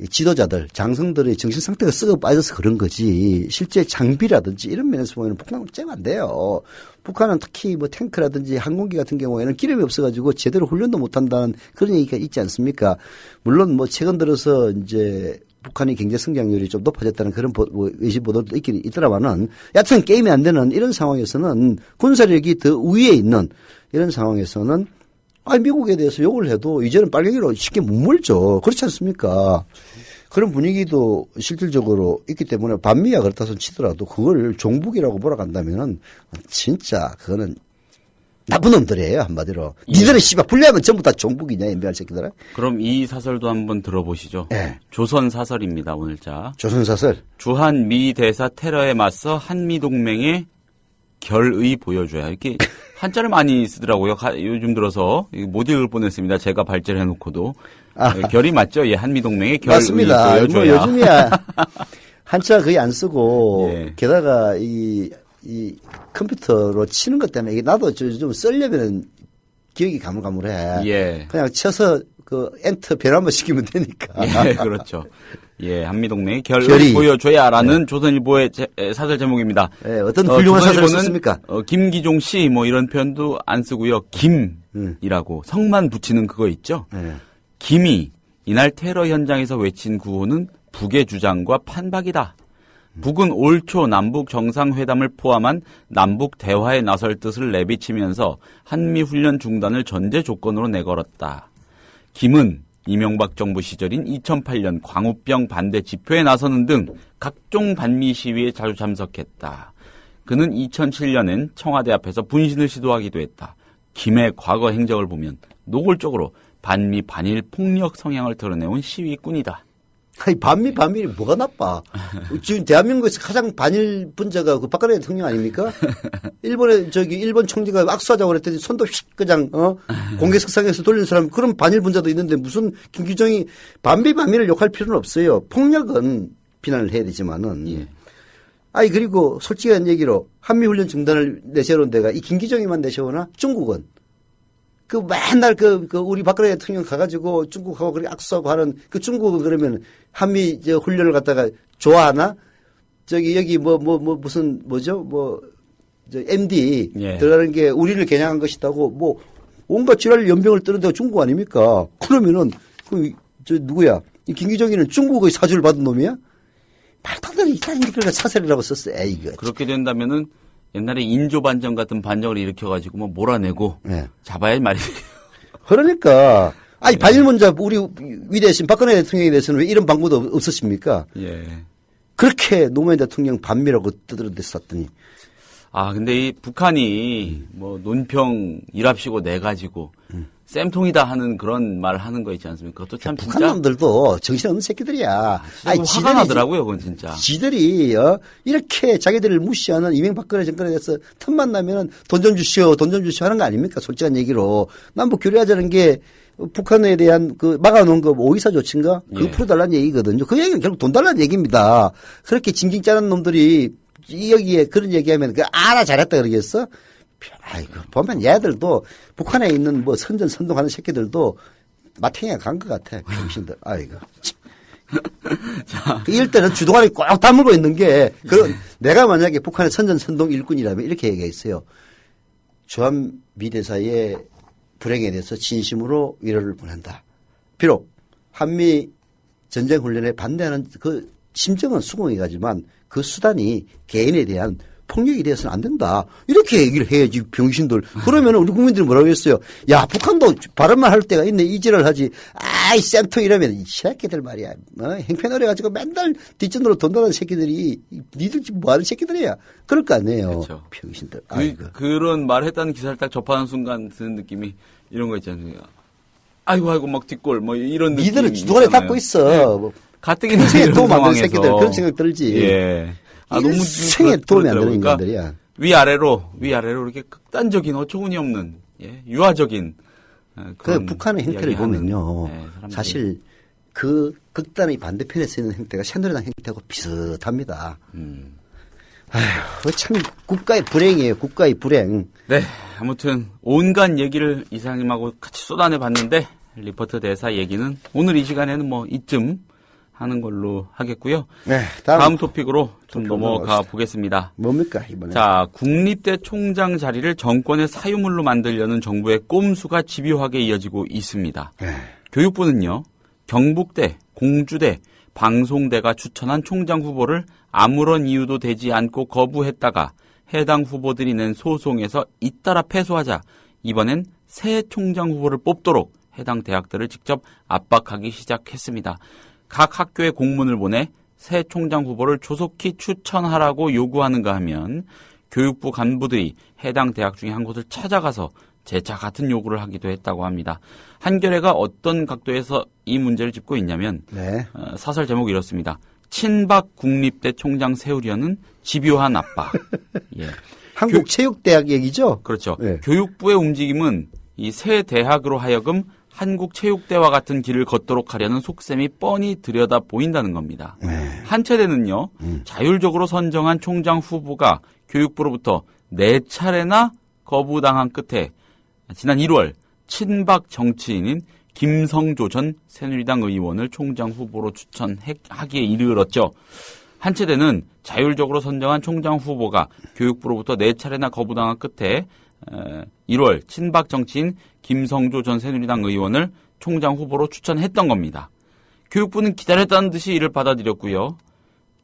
지도자들, 장성들의 정신 상태가 썩어 빠져서 그런 거지. 실제 장비라든지 이런 면에서 보면 북한은 째면 안 돼요. 북한은 특히 뭐 탱크라든지 항공기 같은 경우에는 기름이 없어가지고 제대로 훈련도 못 한다는 그런 얘기가 있지 않습니까? 물론 뭐 최근 들어서 이제 북한의 경제 성장률이 좀 높아졌다는 그런 외신 보도도 있긴 있더라마는 여하튼 게임이 안 되는 이런 상황에서는 군사력이 더 위에 있는 이런 상황에서는 미국에 대해서 욕을 해도 이제는 빨갱이로 쉽게 못 물죠. 그렇지 않습니까? 그런 분위기도 실질적으로 있기 때문에 반미가 그렇다 손 치더라도 그걸 종북이라고 몰아간다면은 진짜 그거는 나쁜 놈들이에요, 한마디로. 니들은 씨발 불리하면 전부 다 종북이냐, 엠비알 새끼들아. 그럼 이 사설도 한번 들어보시죠. 네. 조선 사설입니다, 오늘자. 조선 사설. 주한 미 대사 테러에 맞서 한미 동맹의 결의 보여줘야. 이렇게 한자를 많이 쓰더라고요. 요즘 들어서 못 읽을 뻔했습니다. 제가 발제를 해놓고도. 결이 맞죠? 예, 한미 동맹의 결의 맞습니다. 보여줘야. 뭐 요즘이야 한자 거의 안 쓰고 예. 게다가 이 컴퓨터로 치는 것 때문에 이게 나도 좀 쓰려면은 기억이 가물가물해. 예. 그냥 쳐서 그 엔터 변환만 시키면 되니까. 예, 그렇죠. 예, 한미동맹의 결의 결의. 보여줘야라는 네. 조선일보의 사설 제목입니다. 예, 어떤 훌륭한 사설을 조선일보는 썼습니까? 김기종 씨 뭐 이런 표현도 안 쓰고요. 김이라고 성만 붙이는 그거 있죠. 예. 김이 이날 테러 현장에서 외친 구호는 북의 주장과 판박이다. 북은 올 초 남북 정상회담을 포함한 남북 대화에 나설 뜻을 내비치면서 한미훈련 중단을 전제 조건으로 내걸었다. 김은 이명박 정부 시절인 2008년 광우병 반대 집회에 나서는 등 각종 반미 시위에 자주 참석했다. 그는 2007년엔 청와대 앞에서 분신을 시도하기도 했다. 김의 과거 행적을 보면 노골적으로 반미 반일 폭력 성향을 드러내온 시위꾼이다. 아니, 반미이 뭐가 나빠? 지금 대한민국에서 가장 반일 분자가 그 박근혜 대통령 아닙니까? 일본 총리가 악수하자고 그랬더니 손도 휙 그냥, 공개석상에서 돌리는 사람, 그런 반일 분자도 있는데 무슨 김기정이 반미를 욕할 필요는 없어요. 폭력은 비난을 해야 되지만은. 예. 그리고 솔직한 얘기로 한미훈련 중단을 내세우는 데가 이 김기정이만 내세우나? 중국은? 맨날 우리 박근혜 대통령 가가지고 중국하고 그렇게 악수하고 하는 중국은 그러면 한미 훈련을 갖다가 좋아하나? 여기 무슨 MD 예. 들어가는 게 우리를 겨냥한 것이다고 온갖 지랄 연병을 뜨는 데가 중국 아닙니까? 그러면은 누구야? 이 김기정이는 중국의 사주를 받은 놈이야? 말도 안 되는 이딴 사설이라고 썼어. 에이그. 그렇게 된다면은 옛날에 인조반정 같은 반정을 일으켜가지고 몰아내고 네. 잡아야 말이에요. 그러니까 반일문자 우리 위대하신 박근혜 대통령에 대해서는 왜 이런 방법도 없었습니까? 예. 그렇게 노무현 대통령 반미라고 떠들어댔었더니. 근데 이 북한이 논평 일합시고 내가지고 쌤통이다 하는 그런 말 하는 거 있지 않습니까? 그것도 참 북한 진짜 놈들도 정신없는 새끼들이야. 화가 나더라고요, 그건 진짜. 지들이 이렇게 자기들을 무시하는 이명박근혜 정권에 대해서 틈만 나면은 돈 좀 주시오 하는 거 아닙니까? 솔직한 얘기로. 남북 교류하자는 게 북한에 대한 막아놓은 거 오이사 조치인가? 그거 예. 풀어달라는 얘기거든요. 그 얘기는 결국 돈 달라는 얘기입니다. 그렇게 징징 짜는 놈들이 여기에 그런 얘기하면 잘했다 그러겠어? 보면 얘들도 북한에 있는 선동하는 새끼들도 마탱이가 간 것 같아. 병신들. 이럴 때는 주도관이 꼭 다물고 있는 게, 내가 만약에 북한의 선동 일꾼이라면 이렇게 얘기했어요. 주한미 대사의 불행에 대해서 진심으로 위로를 보낸다. 비록 한미 전쟁 훈련에 반대하는 그 심정은 수긍이 가지만 그 수단이 개인에 대한 폭력이 돼서는 안 된다. 이렇게 얘기를 해야지, 병신들. 그러면 우리 국민들이 뭐라고 했어요? 야, 북한도 발언만 할 때가 있네. 이지를 하지. 아이, 센터 이러면 이 새끼들 말이야. 행편을 해가지고 맨날 뒷전으로 돈다는 새끼들이 니들 지금 뭐 하는 새끼들이야. 그럴 거 아니에요. 그렇죠. 병신들. 그런 말 했다는 기사를 딱 접하는 순간 드는 느낌이 이런 거 있잖아요. 아이고, 막 뒷골, 뭐 이런 느낌. 니들은 주도에 닦고 있어. 네. 뭐. 가뜩이나 평생에 이런 도움 안 되는 상황에서. 새끼들. 그런 생각 들지. 예. 너무 생에 도움이 안 되는 그러니까 인간들이야. 위아래로 이렇게 극단적인 어처구니 없는, 예, 유화적인. 그 북한의 행태를 이야기하는, 보면요. 예, 사실 그 극단의 반대편에 쓰는 행태가 새누리당 행태하고 비슷합니다. 아휴, 참 국가의 불행이에요. 국가의 불행. 네, 아무튼 온갖 얘기를 이사님하고 같이 쏟아내 봤는데 리포트 대사 얘기는 오늘 이 시간에는 뭐 이쯤 하는 걸로 하겠고요. 네, 다음 토픽으로 좀 넘어가 보겠습니다. 뭡니까 이번에? 자, 국립대 총장 자리를 정권의 사유물로 만들려는 정부의 꼼수가 집요하게 이어지고 있습니다. 교육부는요, 경북대, 공주대, 방송대가 추천한 총장 후보를 아무런 이유도 되지 않고 거부했다가 해당 후보들이 낸 소송에서 잇따라 패소하자 이번엔 새 총장 후보를 뽑도록 해당 대학들을 직접 압박하기 시작했습니다. 각 학교에 공문을 보내 새 총장 후보를 조속히 추천하라고 요구하는가 하면 교육부 간부들이 해당 대학 중에 한 곳을 찾아가서 재차 같은 요구를 하기도 했다고 합니다. 한겨레가 어떤 각도에서 이 문제를 짚고 있냐면 사설 제목이 이렇습니다. 친박 국립대 총장 세우려는 집요한 압박. 예. 한국체육대학 얘기죠? 그렇죠. 네. 교육부의 움직임은 이 새 대학으로 하여금 한국체육대와 같은 길을 걷도록 하려는 속셈이 뻔히 들여다 보인다는 겁니다. 한체대는요. 자율적으로 선정한 총장 후보가 교육부로부터 4차례나 거부당한 끝에 지난 1월 친박 정치인인 김성조 전 새누리당 의원을 총장 후보로 추천하기에 이르렀죠. 한체대는 자율적으로 선정한 총장 후보가 교육부로부터 4차례나 거부당한 끝에 1월 친박 정치인 김성조 전 새누리당 의원을 총장 후보로 추천했던 겁니다. 교육부는 기다렸다는 듯이 이를 받아들였고요.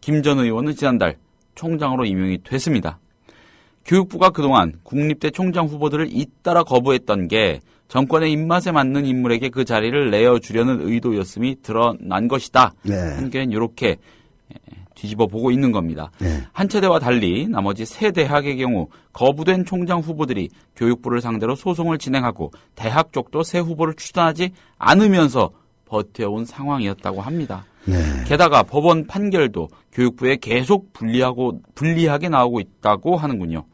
김 전 의원은 지난달 총장으로 임명이 됐습니다. 교육부가 그동안 국립대 총장 후보들을 잇따라 거부했던 게 정권의 입맛에 맞는 인물에게 그 자리를 내어주려는 의도였음이 드러난 것이다. 한겨레는 이렇게 뒤집어 보고 있는 겁니다. 한체대와 달리 나머지 세 대학의 경우 거부된 총장 후보들이 교육부를 상대로 소송을 진행하고 대학 쪽도 새 후보를 추천하지 않으면서 버텨온 상황이었다고 합니다. 게다가 법원 판결도 교육부에 계속 불리하게 나오고 있다고 하는군요.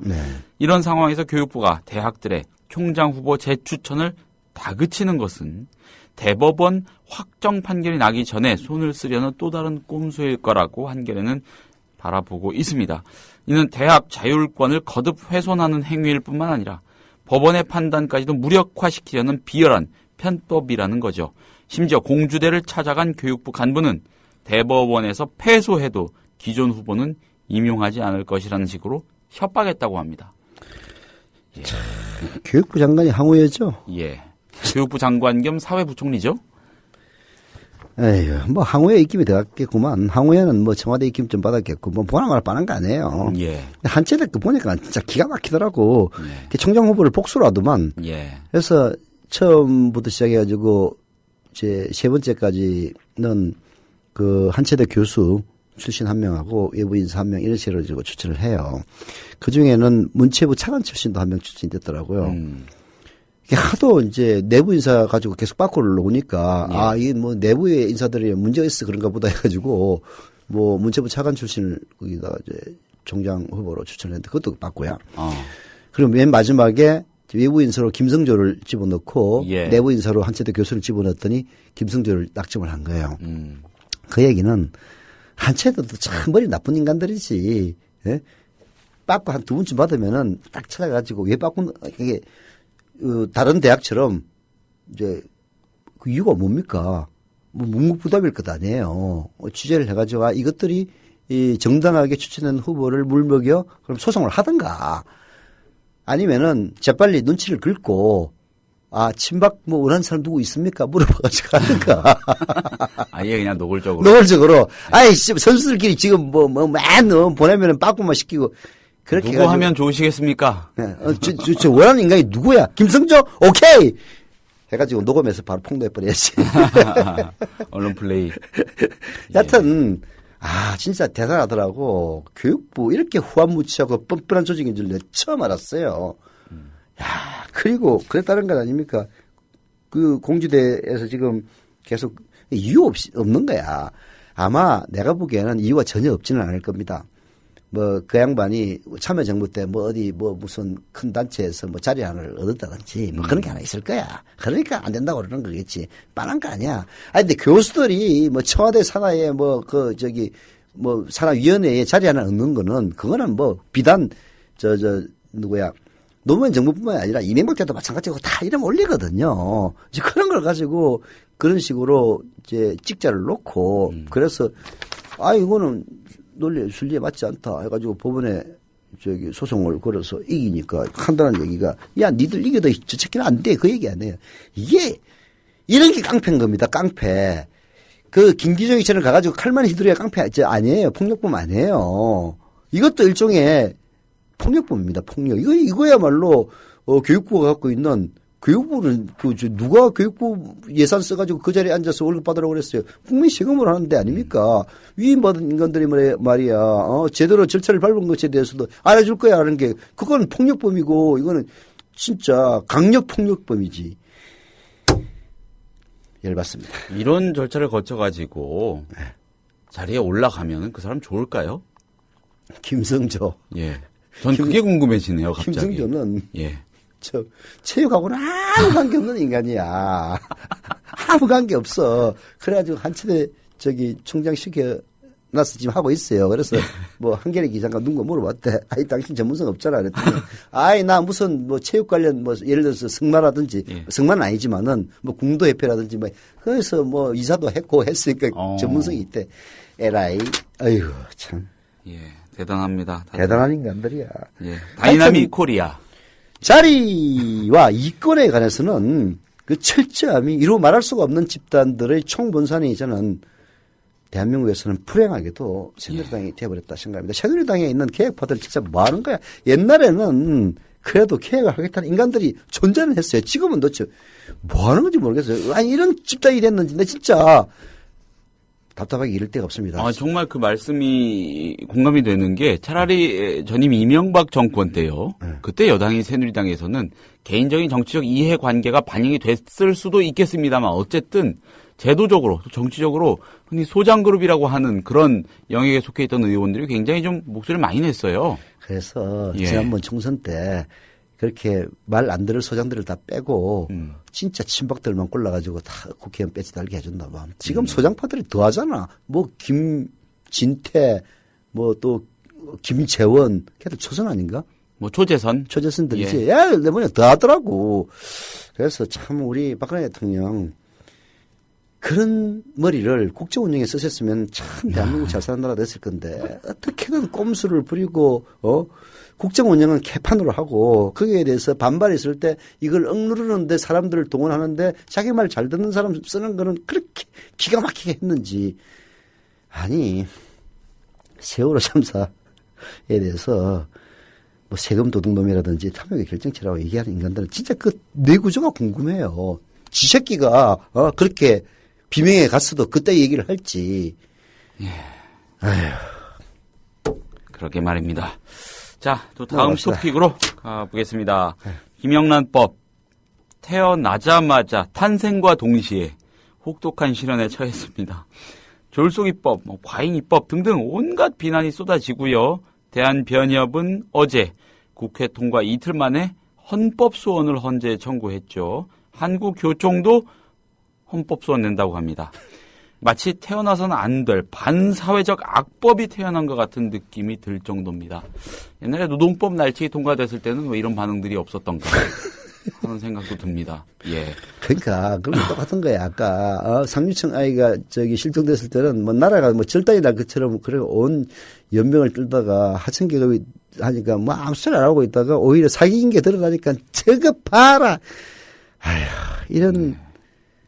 이런 상황에서 교육부가 대학들의 총장 후보 재추천을 다그치는 것은 대법원 확정 판결이 나기 전에 손을 쓰려는 또 다른 꼼수일 거라고 한겨레는 바라보고 있습니다. 이는 대학 자율권을 거듭 훼손하는 행위일 뿐만 아니라 법원의 판단까지도 무력화시키려는 비열한 편법이라는 거죠. 심지어 공주대를 찾아간 교육부 간부는 대법원에서 패소해도 기존 후보는 임용하지 않을 것이라는 식으로 협박했다고 합니다. 예. 교육부 장관이 항우였죠? 예. 교육부 장관 겸 사회부총리죠? 에휴, 뭐 항우에 입김이 들어갔겠구만. 항우에는 뭐 청와대 입김 좀 받았겠고, 뭐 보나마나 뻔한 거 아니에요. 예. 한체대 거 보니까 진짜 기가 막히더라고. 예. 총장 후보를 복수로 하더만. 예. 그래서 처음부터 시작해가지고 이제 세 번째까지는 그 한체대 교수 출신 한 명하고 외부 인사 한 명 이런 식으로 추천을 해요. 그 중에는 문체부 차관 출신도 한 명 추천됐더라고요. 이게 하도 이제 내부 인사 가지고 계속 밖으로 나오니까 예. 이게 뭐 내부의 인사들이 문제가 있어 그런가 보다 해가지고 뭐 문체부 차관 출신을 거기다가 이제 총장 후보로 추천했는데 그것도 바꾸야. 그리고 맨 마지막에 외부 인사로 김성조를 집어넣고 예. 내부 인사로 한체대 교수를 집어넣었더니 김성조를 낙점을 한 거예요. 그 얘기는 한체대도 참 머리 나쁜 인간들이지. 예? 빠꾸 한 2번쯤 받으면은 딱 찾아가지고 왜 빠꾸 이게 다른 대학처럼 이제 그 이유가 뭡니까? 뭐 묵묵부답일 것 아니에요. 취재를 해가지고 이것들이 이 정당하게 추천된 후보를 물먹여 그럼 소송을 하든가 아니면은 재빨리 눈치를 긁고 친박 뭐 원하는 사람 누구 있습니까? 물어봐가지고 하든가. 아예 그냥 노골적으로. 노골적으로. 선수들끼리 지금 맨 보내면은 빠꾸만 시키고 그렇게 누구 하면 좋으시겠습니까? 네. 저 원하는 인간이 누구야? 김성조? 오케이! 해가지고 녹음해서 바로 폭로해버려야지. 언론 플레이. 여하튼, 진짜 대단하더라고. 교육부 이렇게 후한무치하고 뻔뻔한 조직인 줄 내가 처음 알았어요. 야, 그리고 그랬다는 건 아닙니까? 그 공주대에서 지금 계속 이유 없는 거야. 아마 내가 보기에는 이유가 전혀 없지는 않을 겁니다. 뭐 그 양반이 참여정부 때 뭐 어디 뭐 무슨 큰 단체에서 뭐 자리 하나를 얻었다든지 뭐 그런 게 하나 있을 거야. 그러니까 안 된다고 그러는 거겠지. 빤한 거 아니야. 근데 교수들이 뭐 청와대 산하에 뭐 뭐 산하위원회에 자리 하나 얻는 거는 그거는 뭐 비단 누구야. 노무현 정부뿐만 아니라 이명박 때도 마찬가지고 다 이름 올리거든요. 이제 그런 걸 가지고 그런 식으로 이제 찍자를 놓고 그래서 이거는 논리 순리에 맞지 않다 해가지고 법원에 소송을 걸어서 이기니까 한다는 얘기가 야 니들 이겨도 저 새끼는 안 돼 그 얘기 아니에요. 이게 이런 게 깡패인 겁니다. 깡패. 그 김기정이처럼 가가지고 칼만 휘두르야 깡패 아니에요. 폭력범 아니에요. 이것도 일종의 폭력범입니다. 폭력. 이거야말로 교육부가 갖고 있는 교육부는 누가 교육부 예산 써가지고 그 자리에 앉아서 월급 받으라고 그랬어요. 국민 세금으로 하는 데 아닙니까? 위임받은 인간들이 말이야. 제대로 절차를 밟은 것에 대해서도 알아줄 거야 하는 게 그건 폭력범이고 이거는 진짜 강력 폭력범이지. 열받습니다. 이런 절차를 거쳐가지고 자리에 올라가면 그 사람 좋을까요? 김성조. 예. 전 그게 궁금해지네요, 갑자기. 김성조는 예. 체육하고는 아무 관계 없는 인간이야. 아무 관계 없어. 그래가지고 한치대 총장 시켜놨어 지금 하고 있어요. 그래서 뭐 한겨레 기자가 누군가 물어봤대. 당신 전문성 없잖아. 그랬더니 나 무슨 뭐 체육 관련 뭐 예를 들어서 승마라든지 승마는 아니지만은 뭐 궁도협회라든지 뭐 그래서 뭐 이사도 했고 했으니까 전문성이 있대. 에라이. 아이고 참. 예. 대단합니다. 대단한 인간들이야. 예. 다이나믹 코리아. 자리와 이권에 관해서는 그 철저함이 이루 말할 수가 없는 집단들의 총분산이 저는 대한민국에서는 불행하게도 새누리당이 되어버렸다 생각합니다. 새누리당에 있는 개혁파들 진짜 뭐 하는 거야. 옛날에는 그래도 개혁을 하겠다는 인간들이 존재는 했어요. 지금은 도대체 뭐 하는 건지 모르겠어요. 이런 집단이 됐는지 나 진짜 답답하게 이럴 데가 없습니다. 정말 그 말씀이 공감이 되는 게 차라리 전임 이명박 정권 때요. 그때 여당인 새누리당에서는 개인적인 정치적 이해관계가 반영이 됐을 수도 있겠습니다만 어쨌든 제도적으로 또 정치적으로 흔히 소장그룹이라고 하는 그런 영역에 속해 있던 의원들이 굉장히 좀 목소리를 많이 냈어요. 그래서 지난번 총선 때 그렇게 말 안 들을 소장들을 다 빼고 진짜 친박들만 골라가지고 다 국회의원 배지 달게 해준다 봐. 지금 소장파들이 더 하잖아. 뭐 김진태 뭐 또 김재원 걔들 초선 아닌가? 뭐 초재선들이지. 야, 내 뭐냐 더 하더라고. 그래서 참 우리 박근혜 대통령 그런 머리를 국정 운영에 쓰셨으면 참 대한민국 잘 사는 나라 됐을 건데 어떻게든 꼼수를 부리고 국정 운영은 개판으로 하고 거기에 대해서 반발했을 때 이걸 억누르는데 사람들을 동원하는데 자기 말 잘 듣는 사람 쓰는 거는 그렇게 기가 막히게 했는지. 아니 세월호 참사에 대해서 뭐 세금 도둑놈이라든지 탐욕의 결정체라고 얘기하는 인간들은 진짜 그 뇌구조가 궁금해요. 지 새끼가 그렇게 비명에 갔어도 그때 얘기를 할지. 예. 아휴. 그러게 말입니다. 자, 또 다음 토픽으로 가보겠습니다. 김영란법 태어나자마자 탄생과 동시에 혹독한 실현에 처했습니다. 졸속이법, 과잉이법 등등 온갖 비난이 쏟아지고요. 대한변협은 어제 국회 통과 이틀 만에 헌법소원을 헌재에 청구했죠. 한국교총도 헌법소원 낸다고 합니다. 마치 태어나서는 안 될 반사회적 악법이 태어난 것 같은 느낌이 들 정도입니다. 옛날에 노동법 날치기 통과됐을 때는 왜 이런 반응들이 없었던가 하는 생각도 듭니다. 예. 그러니까 그런 거 똑같은 거야. 아까 상류층 아이가 실종됐을 때는 뭐 나라가 뭐 절단이 날 것처럼 그래 온 연명을 떨다가 하층 계급이 하니까 뭐 아무 소리 안 하고 있다가 오히려 사기인 게 드러나니까 저거 봐라. 아휴 이런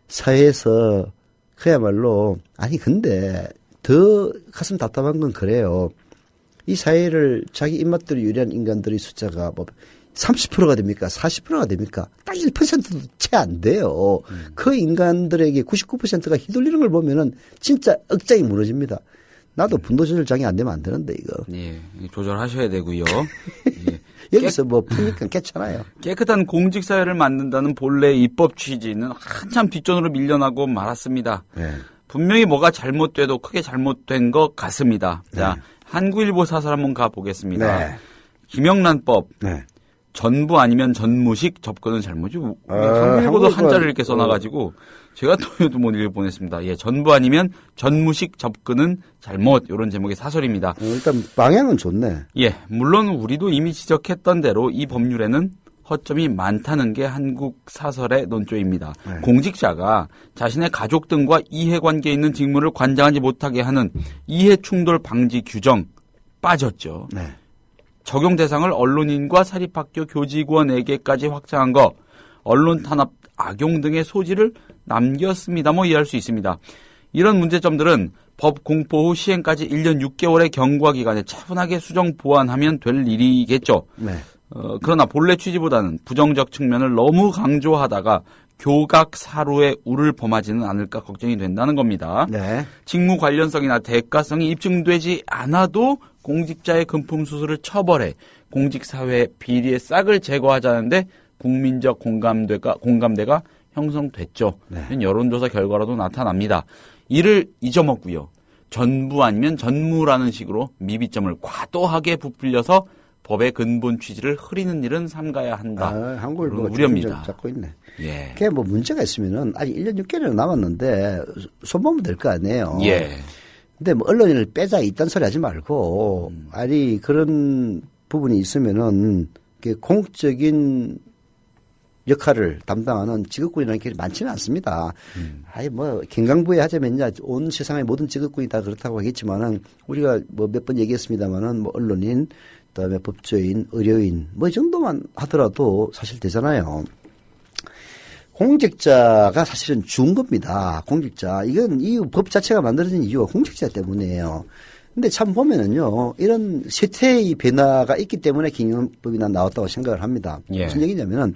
사회에서 그야말로 아니 근데 더 가슴 답답한 건 그래요. 이 사회를 자기 입맛대로 유리한 인간들의 숫자가 뭐 30%가 됩니까? 40%가 됩니까? 딱 1%도 채 안 돼요. 그 인간들에게 99%가 휘둘리는 걸 보면은 진짜 억장이 무너집니다. 나도 분노 조절 장애 안 되면 안 되는데 이거. 예, 조절하셔야 되고요. 예. 여기서 뭐 푸니까 괜찮아요. 깨끗한 공직사회를 만든다는 본래의 입법 취지는 한참 뒷전으로 밀려나고 말았습니다. 네. 분명히 뭐가 잘못돼도 크게 잘못된 것 같습니다. 자, 네. 한국일보 사설 한번 가보겠습니다. 네. 김영란법. 네. 전부 아니면 전무식 접근은 잘못이고 한국일보가 한국일보도 한자를 이렇게 써놔가지고 제가 또 못 읽어보냈습니다. 예, 전부 아니면 전무식 접근은 잘못 이런 제목의 사설입니다. 일단 방향은 좋네. 예, 물론 우리도 이미 지적했던 대로 이 법률에는 허점이 많다는 게 한국 사설의 논조입니다. 네. 공직자가 자신의 가족 등과 이해관계에 있는 직무를 관장하지 못하게 하는 이해충돌 방지 규정 빠졌죠. 네. 적용 대상을 언론인과 사립학교 교직원에게까지 확장한 거, 언론 탄압, 악용 등의 소지를 남겼습니다. 뭐 이해할 수 있습니다. 이런 문제점들은 법 공포 후 시행까지 1년 6개월의 경과 기간에 차분하게 수정 보완하면 될 일이겠죠. 네. 그러나 본래 취지보다는 부정적 측면을 너무 강조하다가 교각 사루에 우를 범하지는 않을까 걱정이 된다는 겁니다. 네. 직무 관련성이나 대가성이 입증되지 않아도 공직자의 금품 수수를 처벌해 공직사회 비리의 싹을 제거하자는데 국민적 공감대가 형성됐죠. 네. 여론조사 결과로도 나타납니다. 이를 잊어먹고요. 전부 아니면 전무라는 식으로 미비점을 과도하게 부풀려서 법의 근본 취지를 흐리는 일은 삼가야 한다. 한국일보가 우려입니다. 잡고 있네. 예. 그게 뭐 문제가 있으면은 아직 1년 6개월 남았는데 손보면 될 거 아니에요. 예. 근데 뭐 언론인을 빼자 이딴 소리 하지 말고 아니 그런 부분이 있으면은 공적인 역할을 담당하는 직업군이라는 게 많지는 않습니다. 아니 뭐 김강부에 하자면야 온 세상의 모든 직업군이 다 그렇다고 하겠지만은 우리가 뭐 몇 번 얘기했습니다만은 뭐 언론인 그다음에 법조인, 의료인 뭐 이 정도만 하더라도 사실 되잖아요. 공직자가 사실은 준 겁니다. 공직자. 이건 이 법 자체가 만들어진 이유가 공직자 때문이에요. 근데 참 보면은요, 이런 세태의 변화가 있기 때문에 기념법이 난 나왔다고 생각을 합니다. 예. 무슨 얘기냐면은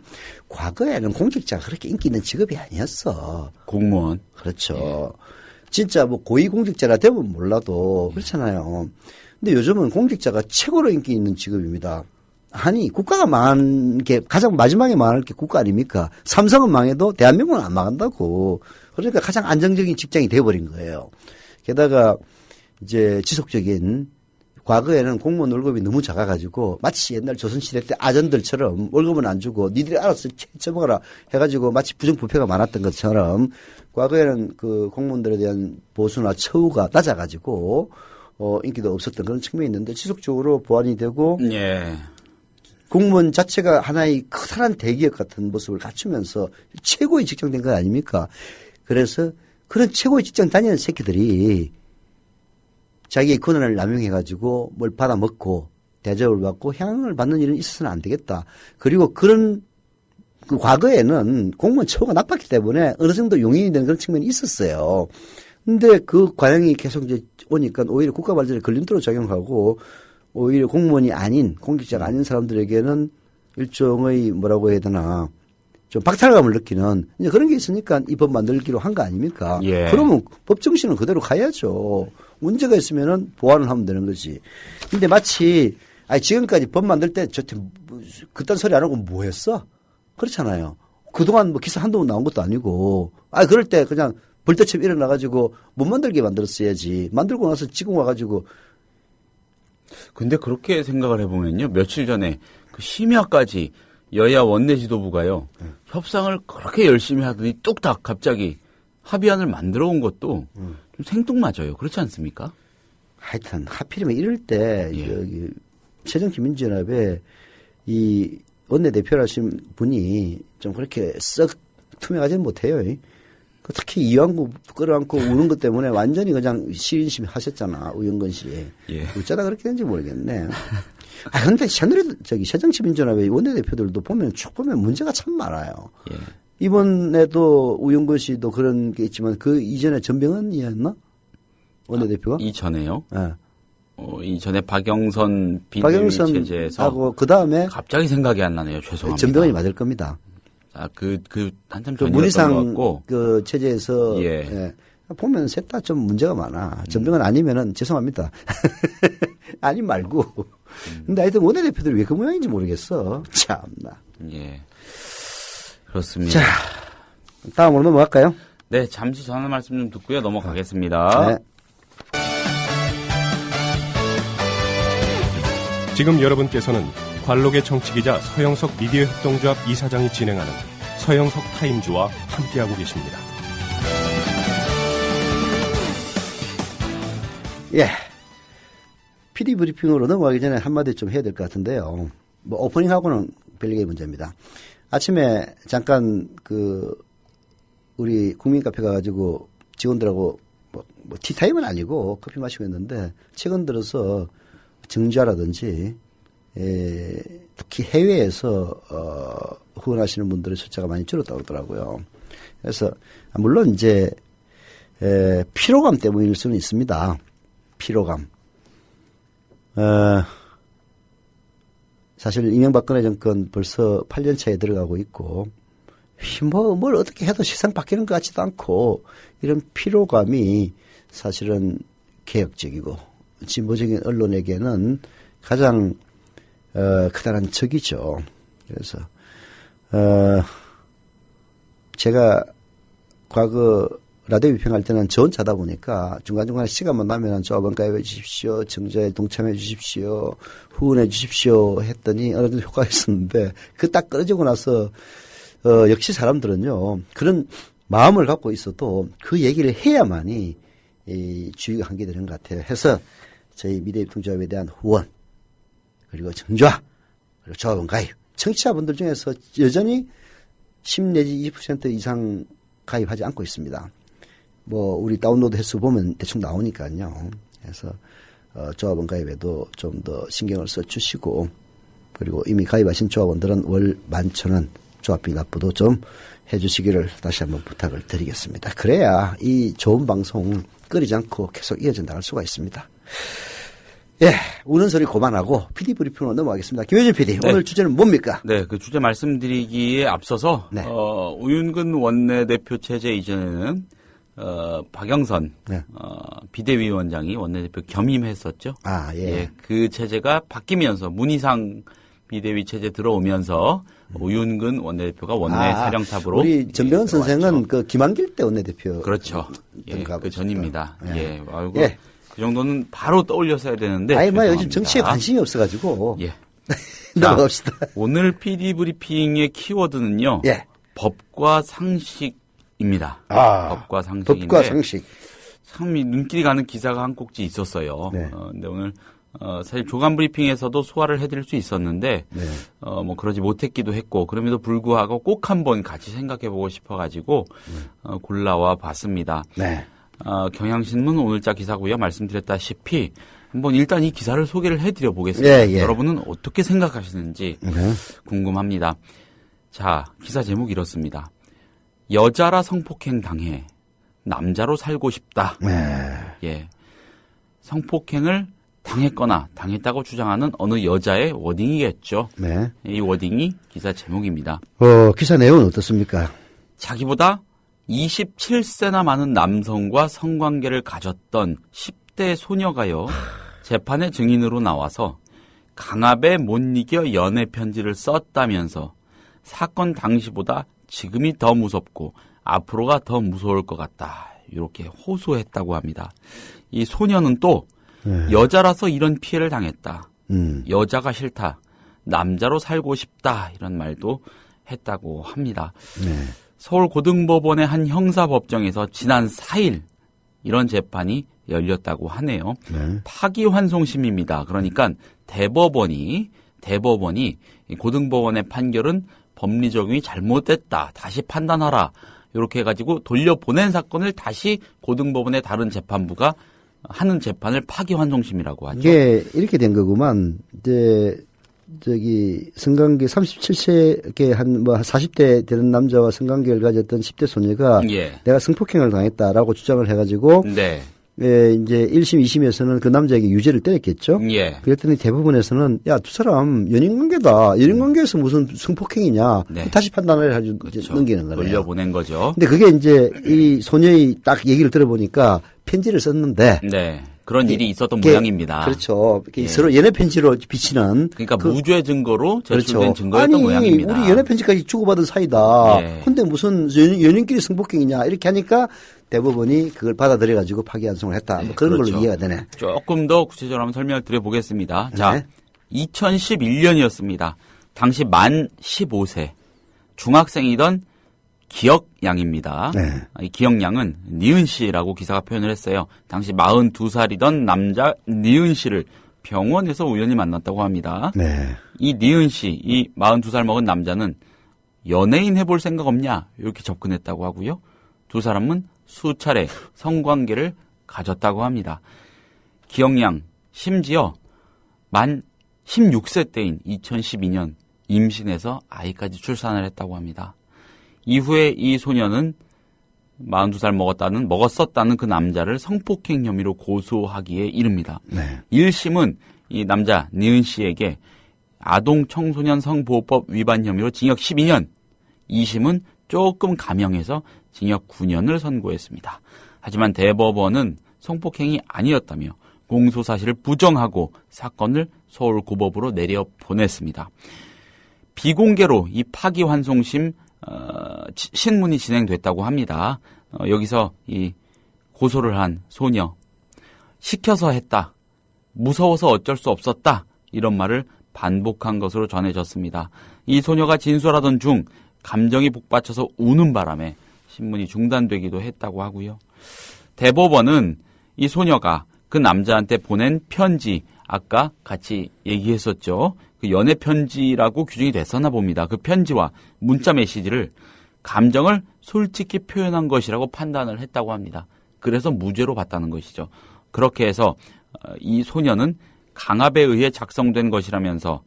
과거에는 공직자가 그렇게 인기 있는 직업이 아니었어. 공무원. 그렇죠. 예. 진짜 뭐 고위공직자라 되면 몰라도 그렇잖아요. 근데 요즘은 공직자가 최고로 인기 있는 직업입니다. 아니, 국가가 망한 게 가장 마지막에 망할 게 국가 아닙니까? 삼성은 망해도 대한민국은 안 망한다고. 그러니까 가장 안정적인 직장이 돼버린 거예요. 게다가 이제 지속적인 과거에는 공무원 월급이 너무 작아가지고 마치 옛날 조선시대 때 아전들처럼 월급은 안 주고 니들이 알아서 채쳐먹어라 해가지고 마치 부정부패가 많았던 것처럼 과거에는 그 공무원들에 대한 보수나 처우가 낮아가지고 인기도 없었던 그런 측면이 있는데 지속적으로 보완이 되고 예. 공무원 자체가 하나의 커다란 대기업 같은 모습을 갖추면서 최고의 직장 된 거 아닙니까? 그래서 그런 최고의 직장 다니는 새끼들이 자기의 권한을 남용해가지고 뭘 받아먹고 대접을 받고 향응을 받는 일은 있어서는 안 되겠다. 그리고 그런 그 과거에는 공무원 처우가 나빴기 때문에 어느 정도 용인이 되는 그런 측면이 있었어요. 근데 그 과정이 계속 이제 오니까 오히려 국가 발전에 걸림돌로 작용하고 오히려 공무원이 아닌 공직자가 아닌 사람들에게는 일종의 뭐라고 해야 되나 좀 박탈감을 느끼는 이제 그런 게 있으니까 이 법 만들기로 한 거 아닙니까? 예. 그러면 법 정신은 그대로 가야죠. 문제가 있으면은 보완을 하면 되는 거지. 근데 마치 아니 지금까지 법 만들 때 저한테 그딴 소리 안 하고 뭐 했어? 그렇잖아요. 그동안 뭐 기사 한두 번 나온 것도 아니고 그럴 때 그냥 벌떼처럼 일어나가지고 못 만들게 만들었어야지. 만들고 나서 지금 와가지고 근데 그렇게 생각을 해보면요. 며칠 전에 그 심야까지 여야 원내 지도부가요. 협상을 그렇게 열심히 하더니 뚝딱 갑자기 합의안을 만들어 온 것도 좀 생뚱맞아요. 그렇지 않습니까? 하여튼 하필이면 이럴 때 예. 여기 새정치민주연합에 이 원내대표라신 분이 좀 그렇게 썩 투명하지는 못해요. 특히 이왕구 끌어안고 우는 것 때문에 완전히 그냥 시인심 하셨잖아. 우영건 씨. 예. 어쩌다 그렇게 된지 모르겠네. 근데 새정치민주연합의 원내대표들도 보면 쭉 보면 문제가 참 많아요. 예. 이번에도 우영건 씨도 그런 게 있지만 그 이전에 전병헌이었나? 원내대표가? 이전에요? 예. 이전에 박영선 비대위 체제에서 하고 그 다음에 갑자기 생각이 안 나네요. 죄송합니다. 전병헌이 맞을 겁니다. 한참 그 전이었던 것 문희상 같고. 그 체제에서 예. 예. 보면 셋 다 좀 문제가 많아. 전병헌 아니면은 죄송합니다. 아니 말고. 근데 하여튼 원내대표들이 왜 그 모양인지 모르겠어. 참나. 예. 그렇습니다. 자, 다음으로 넘어갈까요? 네, 잠시 전화 말씀 좀 듣고요. 넘어가겠습니다. 네. 지금 여러분께서는 관록의 정치기자 서영석 미디어 협동조합 이사장이 진행하는 서영석 타임즈와 함께하고 계십니다. 예. PD 브리핑으로 넘어가기 전에 한마디 좀 해야 될 것 같은데요. 뭐 오프닝하고는 별개의 문제입니다. 아침에 잠깐 우리 국민카페 가가지고 직원들하고 뭐 티타임은 아니고 커피 마시고 있는데 최근 들어서 정주하라든지 특히 해외에서 후원하시는 분들의 숫자가 많이 줄었다고 그러더라고요. 그래서 물론 이제 피로감 때문일 수는 있습니다. 피로감. 사실 이명박근혜 정권 벌써 8년 차에 들어가고 있고 뭘 어떻게 해도 세상 바뀌는 것 같지도 않고 이런 피로감이 사실은 개혁적이고 진보적인 언론에게는 가장 크다란 적이죠. 그래서 제가 과거 라디오 비평할 때는 저 혼자다 보니까 중간중간에 시간만 나면 조합원 가입해 주십시오. 정자에 동참해 주십시오. 후원해 주십시오. 했더니 어느 정도 효과가 있었는데 그 딱 끊어지고 나서 역시 사람들은요. 그런 마음을 갖고 있어도 그 얘기를 해야만이 주의가 한계되는 것 같아요. 해서 저희 미래협동조합에 대한 후원 그리고 정좌 그리고 조합원 가입 청취자분들 중에서 여전히 10 내지 20% 이상 가입하지 않고 있습니다. 뭐 우리 다운로드 횟수 보면 대충 나오니까요. 그래서 조합원 가입에도 좀 더 신경을 써주시고 그리고 이미 가입하신 조합원들은 월 11,000원 조합비 납부도 좀 해주시기를 다시 한번 부탁을 드리겠습니다. 그래야 이 좋은 방송 끊이지 않고 계속 이어져 나갈 수가 있습니다. 예, 우는 소리 그만하고 PD 브리핑으로 넘어가겠습니다. 김혜진 PD, 네. 오늘 주제는 뭡니까? 네, 그 주제 말씀드리기에 앞서서 네. 우윤근 원내대표 체제 이전에는 박영선 네. 비대위원장이 원내대표 겸임했었죠. 아, 예. 그 체제가 바뀌면서 문희상 비대위 체제 들어오면서 우윤근 원내대표가 원내 사령탑으로 우리 전병헌 선생은 들어왔죠. 그 김한길 때 원내대표. 그렇죠. 예, 그 전입니다. 예. 예, 아이고, 예. 그 정도는 바로 떠올렸어야 되는데. 아이, 뭐 요즘 죄송합니다. 정치에 관심이 없어가지고. 예. 넘어갑시다. 오늘 PD 브리핑의 키워드는요. 예. 법과 상식입니다. 아, 법과 상식인데. 법과 상식. 참 이 눈길이 가는 기사가 한 꼭지 있었어요. 네. 근데 오늘 사실 조간 브리핑에서도 소화를 해드릴 수 있었는데 네. 뭐 그러지 못했기도 했고 그럼에도 불구하고 꼭 한번 같이 생각해보고 싶어가지고 골라와 봤습니다. 네. 경향신문 오늘자 기사고요. 말씀드렸다시피 한번 일단 이 기사를 소개를 해드려 보겠습니다. 예, 예. 여러분은 어떻게 생각하시는지 네. 궁금합니다. 자, 기사 제목 이렇습니다. 여자라 성폭행 당해 남자로 살고 싶다. 네. 예, 성폭행을 당했거나 당했다고 주장하는 어느 여자의 워딩이겠죠. 네. 이 워딩이 기사 제목입니다. 기사 내용은 어떻습니까? 자기보다 27세나 많은 남성과 성관계를 가졌던 10대 소녀가요. 재판의 증인으로 나와서 강압에 못 이겨 연애 편지를 썼다면서 사건 당시보다 지금이 더 무섭고 앞으로가 더 무서울 것 같다. 이렇게 호소했다고 합니다. 이 소녀는 또 여자라서 이런 피해를 당했다. 여자가 싫다. 남자로 살고 싶다. 이런 말도 했다고 합니다. 네. 서울고등법원의 한 형사법정에서 지난 4일 이런 재판이 열렸다고 하네요. 네. 파기환송심입니다. 그러니까 대법원이 이 고등법원의 판결은 법리 적용이 잘못됐다. 다시 판단하라. 이렇게 해가지고 돌려보낸 사건을 다시 고등법원의 다른 재판부가 하는 재판을 파기환송심이라고 하죠. 이게 이렇게 된 거구만. 이제 성관계 37세께 한 40대 되는 남자와 성관계를 가졌던 10대 소녀가 예. 내가 성폭행을 당했다라고 주장을 해가지고 네. 이제 1심, 2심에서는 그 남자에게 유죄를 때렸겠죠. 예. 그랬더니 대법원에서는 야, 두 사람 연인관계다. 연인관계에서 무슨 성폭행이냐. 네. 다시 판단을 해가지고 그렇죠. 넘기는 거네요. 돌려보낸 거죠. 근데 그게 이제 이 소녀의 딱 얘기를 들어보니까 편지를 썼는데. 네. 그런 일이 있었던 이게 모양입니다. 그렇죠. 예. 서로 연애 편지로 비치는. 그러니까 무죄 증거로 제출된 그렇죠. 증거였던 아니, 모양입니다. 우리 연애 편지까지 주고받은 사이다. 예. 근데 무슨 연인끼리 성폭행이냐 이렇게 하니까 대법원이 그걸 받아들여가지고 파기환송을 했다. 뭐 그런 그렇죠. 걸로 이해가 되네. 조금 더 구체적으로 한번 설명을 드려보겠습니다. 자, 네. 2011년이었습니다. 당시 만 15세 중학생이던 기억양입니다. 네. 이 기억양은 니은 씨라고 기사가 표현을 했어요. 당시 42살이던 남자 니은 씨를 병원에서 우연히 만났다고 합니다. 네. 이 니은 씨, 이 42살 먹은 남자는 연예인 해볼 생각 없냐 이렇게 접근했다고 하고요. 두 사람은 수차례 성관계를 가졌다고 합니다. 기억양 심지어 만 16세 때인 2012년 임신해서 아이까지 출산을 했다고 합니다. 이후에 이 소녀는 42살 먹었었다는 그 남자를 성폭행 혐의로 고소하기에 이릅니다. 네. 1심은 이 남자 니은 씨에게 아동 청소년 성보호법 위반 혐의로 징역 12년, 2심은 조금 감형해서 징역 9년을 선고했습니다. 하지만 대법원은 성폭행이 아니었다며 공소 사실을 부정하고 사건을 서울고법으로 내려보냈습니다. 비공개로 이 파기환송심 신문이 진행됐다고 합니다. 여기서 이 고소를 한 소녀 시켜서 했다. 무서워서 어쩔 수 없었다. 이런 말을 반복한 것으로 전해졌습니다. 이 소녀가 진술하던 중 감정이 북받쳐서 우는 바람에 신문이 중단되기도 했다고 하고요. 대법원은 이 소녀가 그 남자한테 보낸 편지, 아까 같이 얘기했었죠. 그 연애 편지라고 규정이 됐었나 봅니다. 그 편지와 문자 메시지를 감정을 솔직히 표현한 것이라고 판단을 했다고 합니다. 그래서 무죄로 봤다는 것이죠. 그렇게 해서 이 소녀는 강압에 의해 작성된 것이라면서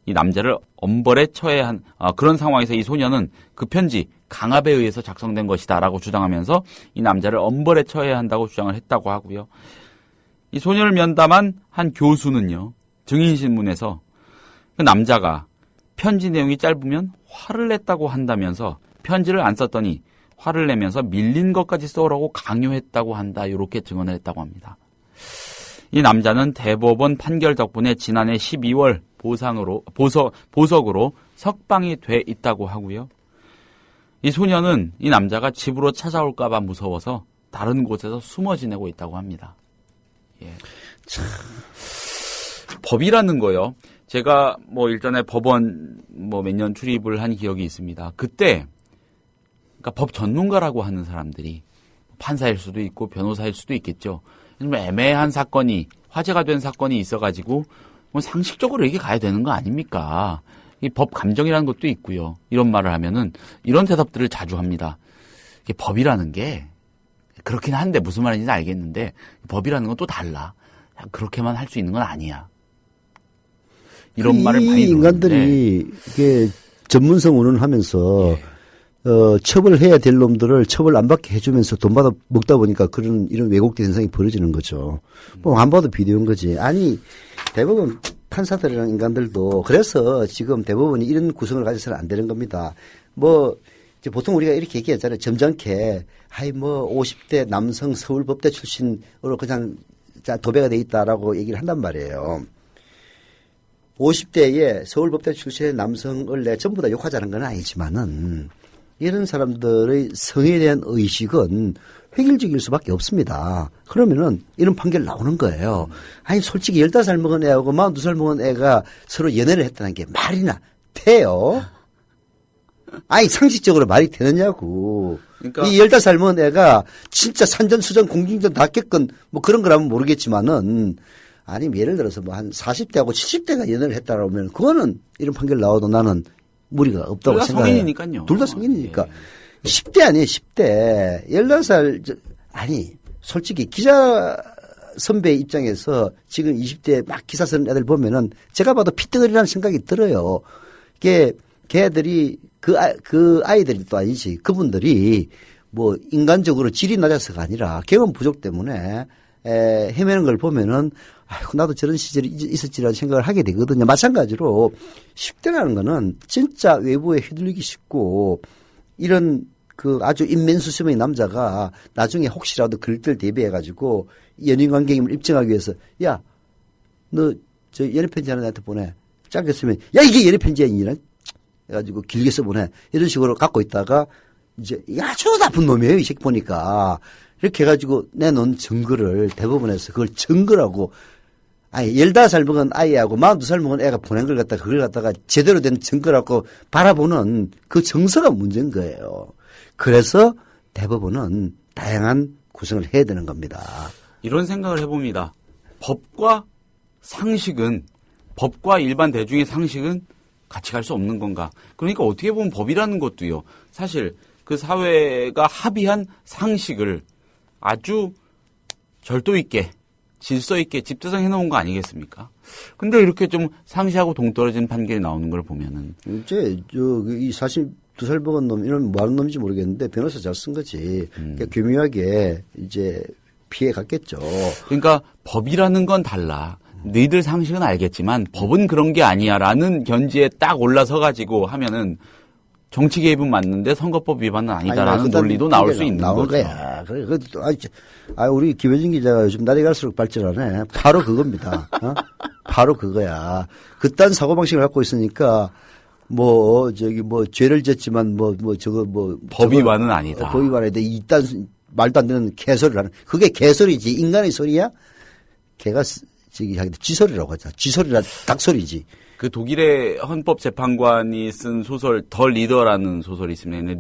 이 남자를 엄벌에 처해한 그런 상황에서 이 소녀는 그 편지 강압에 의해서 작성된 것이다라고 주장하면서 이 남자를 엄벌에 처해야 한다고 주장을 했다고 하고요. 이 소녀를 면담한 한 교수는요. 증인신문에서 그 남자가 편지 내용이 짧으면 화를 냈다고 한다면서 편지를 안 썼더니 화를 내면서 밀린 것까지 써오라고 강요했다고 한다. 이렇게 증언을 했다고 합니다. 이 남자는 대법원 판결 덕분에 지난해 12월 보석으로 석방이 돼 있다고 하고요. 이 소녀는 이 남자가 집으로 찾아올까 봐 무서워서 다른 곳에서 숨어 지내고 있다고 합니다. 예. 법이라는 거요. 제가 일전에 법원 몇 년 출입을 한 기억이 있습니다. 그때 그러니까 법 전문가라고 하는 사람들이 판사일 수도 있고 변호사일 수도 있겠죠. 애매한 사건이 화제가 된 사건이 있어가지고 상식적으로 이렇게 가야 되는 거 아닙니까? 이 법 감정이라는 것도 있고요. 이런 말을 하면은 이런 대답들을 자주 합니다. 이게 법이라는 게 그렇긴 한데 무슨 말인지는 알겠는데 법이라는 건 또 달라. 그렇게만 할 수 있는 건 아니야. 이런 말을 많이 이 인간들이 이게 전문성 운운하면서 처벌해야 될 놈들을 처벌 안 받게 해주면서 돈 받아 먹다 보니까 이런 왜곡된 현상이 벌어지는 거죠. 안 봐도 비디오인 거지. 아니 대법원 판사들이랑 인간들도 그래서 지금 대법원이 이런 구성을 가져서는 안 되는 겁니다. 이제 보통 우리가 이렇게 얘기하잖아요. 점잖게 50대 남성 서울법대 출신으로 그냥 도배가 돼 있다라고 얘기를 한단 말이에요. 50대에 서울법대 출신의 남성을 전부 다 욕하자는 건 아니지만은 이런 사람들의 성에 대한 의식은 획일적일 수밖에 없습니다. 그러면은 이런 판결 나오는 거예요. 아니 솔직히 15살 먹은 애하고 42살 먹은 애가 서로 연애를 했다는 게 말이나 돼요? 아니 상식적으로 말이 되느냐고. 그러니까 이 15살 먹은 애가 진짜 산전수전 공중전 다 겪은 그런 거라면 모르겠지만은 아니 예를 들어서 한 40대하고 70대가 연애를 했다라고 하면 그거는 이런 판결 나와도 나는 무리가 없다고 생각해요. 성인이니까요. 둘 다 성인이니까. 10대 아니에요, 10대. 15살, 아니, 솔직히 기자 선배 입장에서 지금 20대 막 기사 쓰는 애들 보면은 제가 봐도 피덩어리라는 생각이 들어요. 걔들이 그 아이들이 또 아니지. 그분들이 뭐 인간적으로 질이 낮아서가 아니라 경험 부족 때문에 헤매는 걸 보면은 아이고 나도 저런 시절이 있었지라는 생각을 하게 되거든요. 마찬가지로 10대라는 거는 진짜 외부에 휘둘리기 쉽고 이런 그 아주 인면수심의 남자가 나중에 혹시라도 그럴 때를 대비해가지고 연인 관계임을 입증하기 위해서 야, 너 저 연애편지 하나 나한테 보내. 짧게 쓰면 야 이게 연애편지야 이런 해가지고 길게 써보내. 이런 식으로 갖고 있다가 이제 아주 나쁜 놈이에요. 이 새끼 보니까. 이렇게 해가지고 내놓은 증거를 대법원에서 그걸 증거라고 아니 15살 먹은 아이하고 42살 먹은 애가 보낸 걸 갖다가 그걸 갖다가 제대로 된 증거라고 바라보는 그 정서가 문제인 거예요. 그래서 대법원은 다양한 구성을 해야 되는 겁니다. 이런 생각을 해봅니다. 법과 상식은 법과 일반 대중의 상식은 같이 갈 수 없는 건가? 그러니까 어떻게 보면 법이라는 것도요. 사실 그 사회가 합의한 상식을 아주 절도 있게 질서 있게 집대성해 놓은 거 아니겠습니까? 근데 이렇게 좀 상시하고 동떨어진 판결이 나오는 걸 보면은 이제 이 42살 먹은 놈 이런 뭐 하는 놈인지 모르겠는데 변호사 잘 쓴 거지. 그러니까 교묘하게 이제 피해 갔겠죠. 그러니까 법이라는 건 달라. 너희들 상식은 알겠지만 법은 그런 게 아니야라는 견지에 딱 올라서 가지고 하면은 정치 개입은 맞는데 선거법 위반은 아니다라는 논리도 나올 수 있는 거죠. 거야. 그래, 우리 김혜진 기자가 요즘 날이 갈수록 발전하네. 바로 그겁니다. 바로 그거야. 그딴 사고방식을 갖고 있으니까 죄를 졌지만 법 위반은 아니다. 법 위반인데 이딴 말도 안 되는 개소리를 하는. 그게 개소리지. 인간의 소리야? 걔가 쥐소리라고 하자. 쥐소리라 닭소리지. 그 독일의 헌법재판관이 쓴 소설 더 리더라는 소설이 있습니다.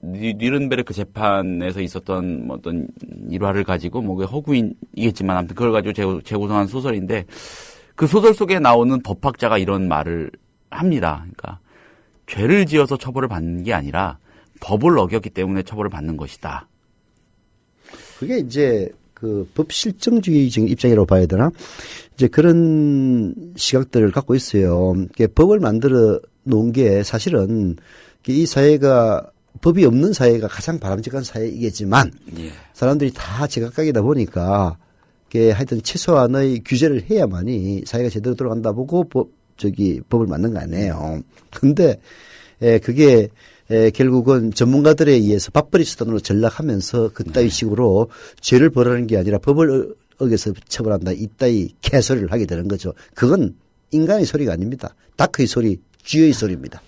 뉘른베르크 재판에서 있었던 어떤 일화를 가지고 허구이겠지만 아무튼 그걸 가지고 재구성한 소설인데 그 소설 속에 나오는 법학자가 이런 말을 합니다. 그러니까 죄를 지어서 처벌을 받는 게 아니라 법을 어겼기 때문에 처벌을 받는 것이다. 그게 이제 그 법실정주의적인 입장이라고 봐야 되나? 이제 그런 시각들을 갖고 있어요. 법을 만들어 놓은 게 사실은 이 사회가 법이 없는 사회가 가장 바람직한 사회이겠지만 사람들이 다 제각각이다 보니까 하여튼 최소한의 규제를 해야만이 사회가 제대로 돌아간다 보고 법을 만든 거 아니에요. 근데 그게 결국은 전문가들에 의해서 밥벌이 수단으로 전락하면서 그따위 식으로 죄를 벌하는 게 아니라 법을 어겨서 처벌한다 이따위 개소리를 하게 되는 거죠. 그건 인간의 소리가 아닙니다. 닭의 소리, 쥐의 소리입니다.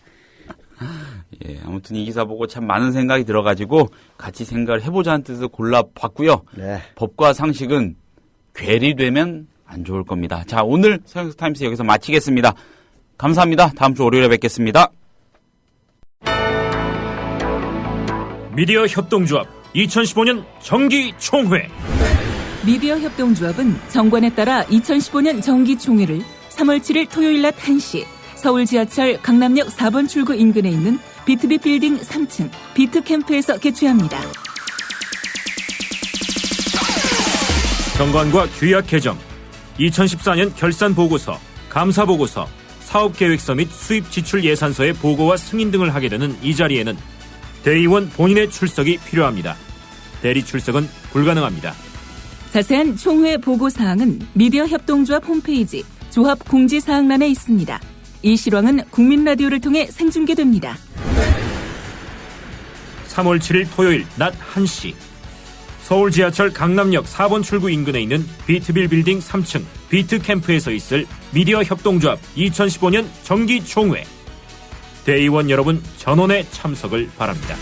예, 아무튼 이 기사 보고 참 많은 생각이 들어가지고 같이 생각을 해보자는 뜻으로 골라봤고요. 네. 법과 상식은 괴리되면 안 좋을 겁니다. 자, 오늘 서영석 타임스 여기서 마치겠습니다. 감사합니다. 다음 주 월요일에 뵙겠습니다. 미디어 협동조합 2015년 정기 총회. 미디어 협동조합은 정관에 따라 2015년 정기 총회를 3월 7일 토요일 낮 1시 서울 지하철 강남역 4번 출구 인근에 있는 비트비 빌딩 3층 비트캠프에서 개최합니다. 정관과 규약 개정, 2014년 결산 보고서, 감사 보고서, 사업계획서 및 수입 지출 예산서의 보고와 승인 등을 하게 되는 이 자리에는 대의원 본인의 출석이 필요합니다. 대리 출석은 불가능합니다. 자세한 총회 보고사항은 미디어 협동조합 홈페이지 조합 공지사항란에 있습니다. 이 실황은 국민라디오를 통해 생중계됩니다. 3월 7일 토요일 낮 1시 서울 지하철 강남역 4번 출구 인근에 있는 비트빌 빌딩 3층 비트캠프에서 있을 미디어 협동조합 2015년 정기 총회. 대의원 여러분 전원의 참석을 바랍니다.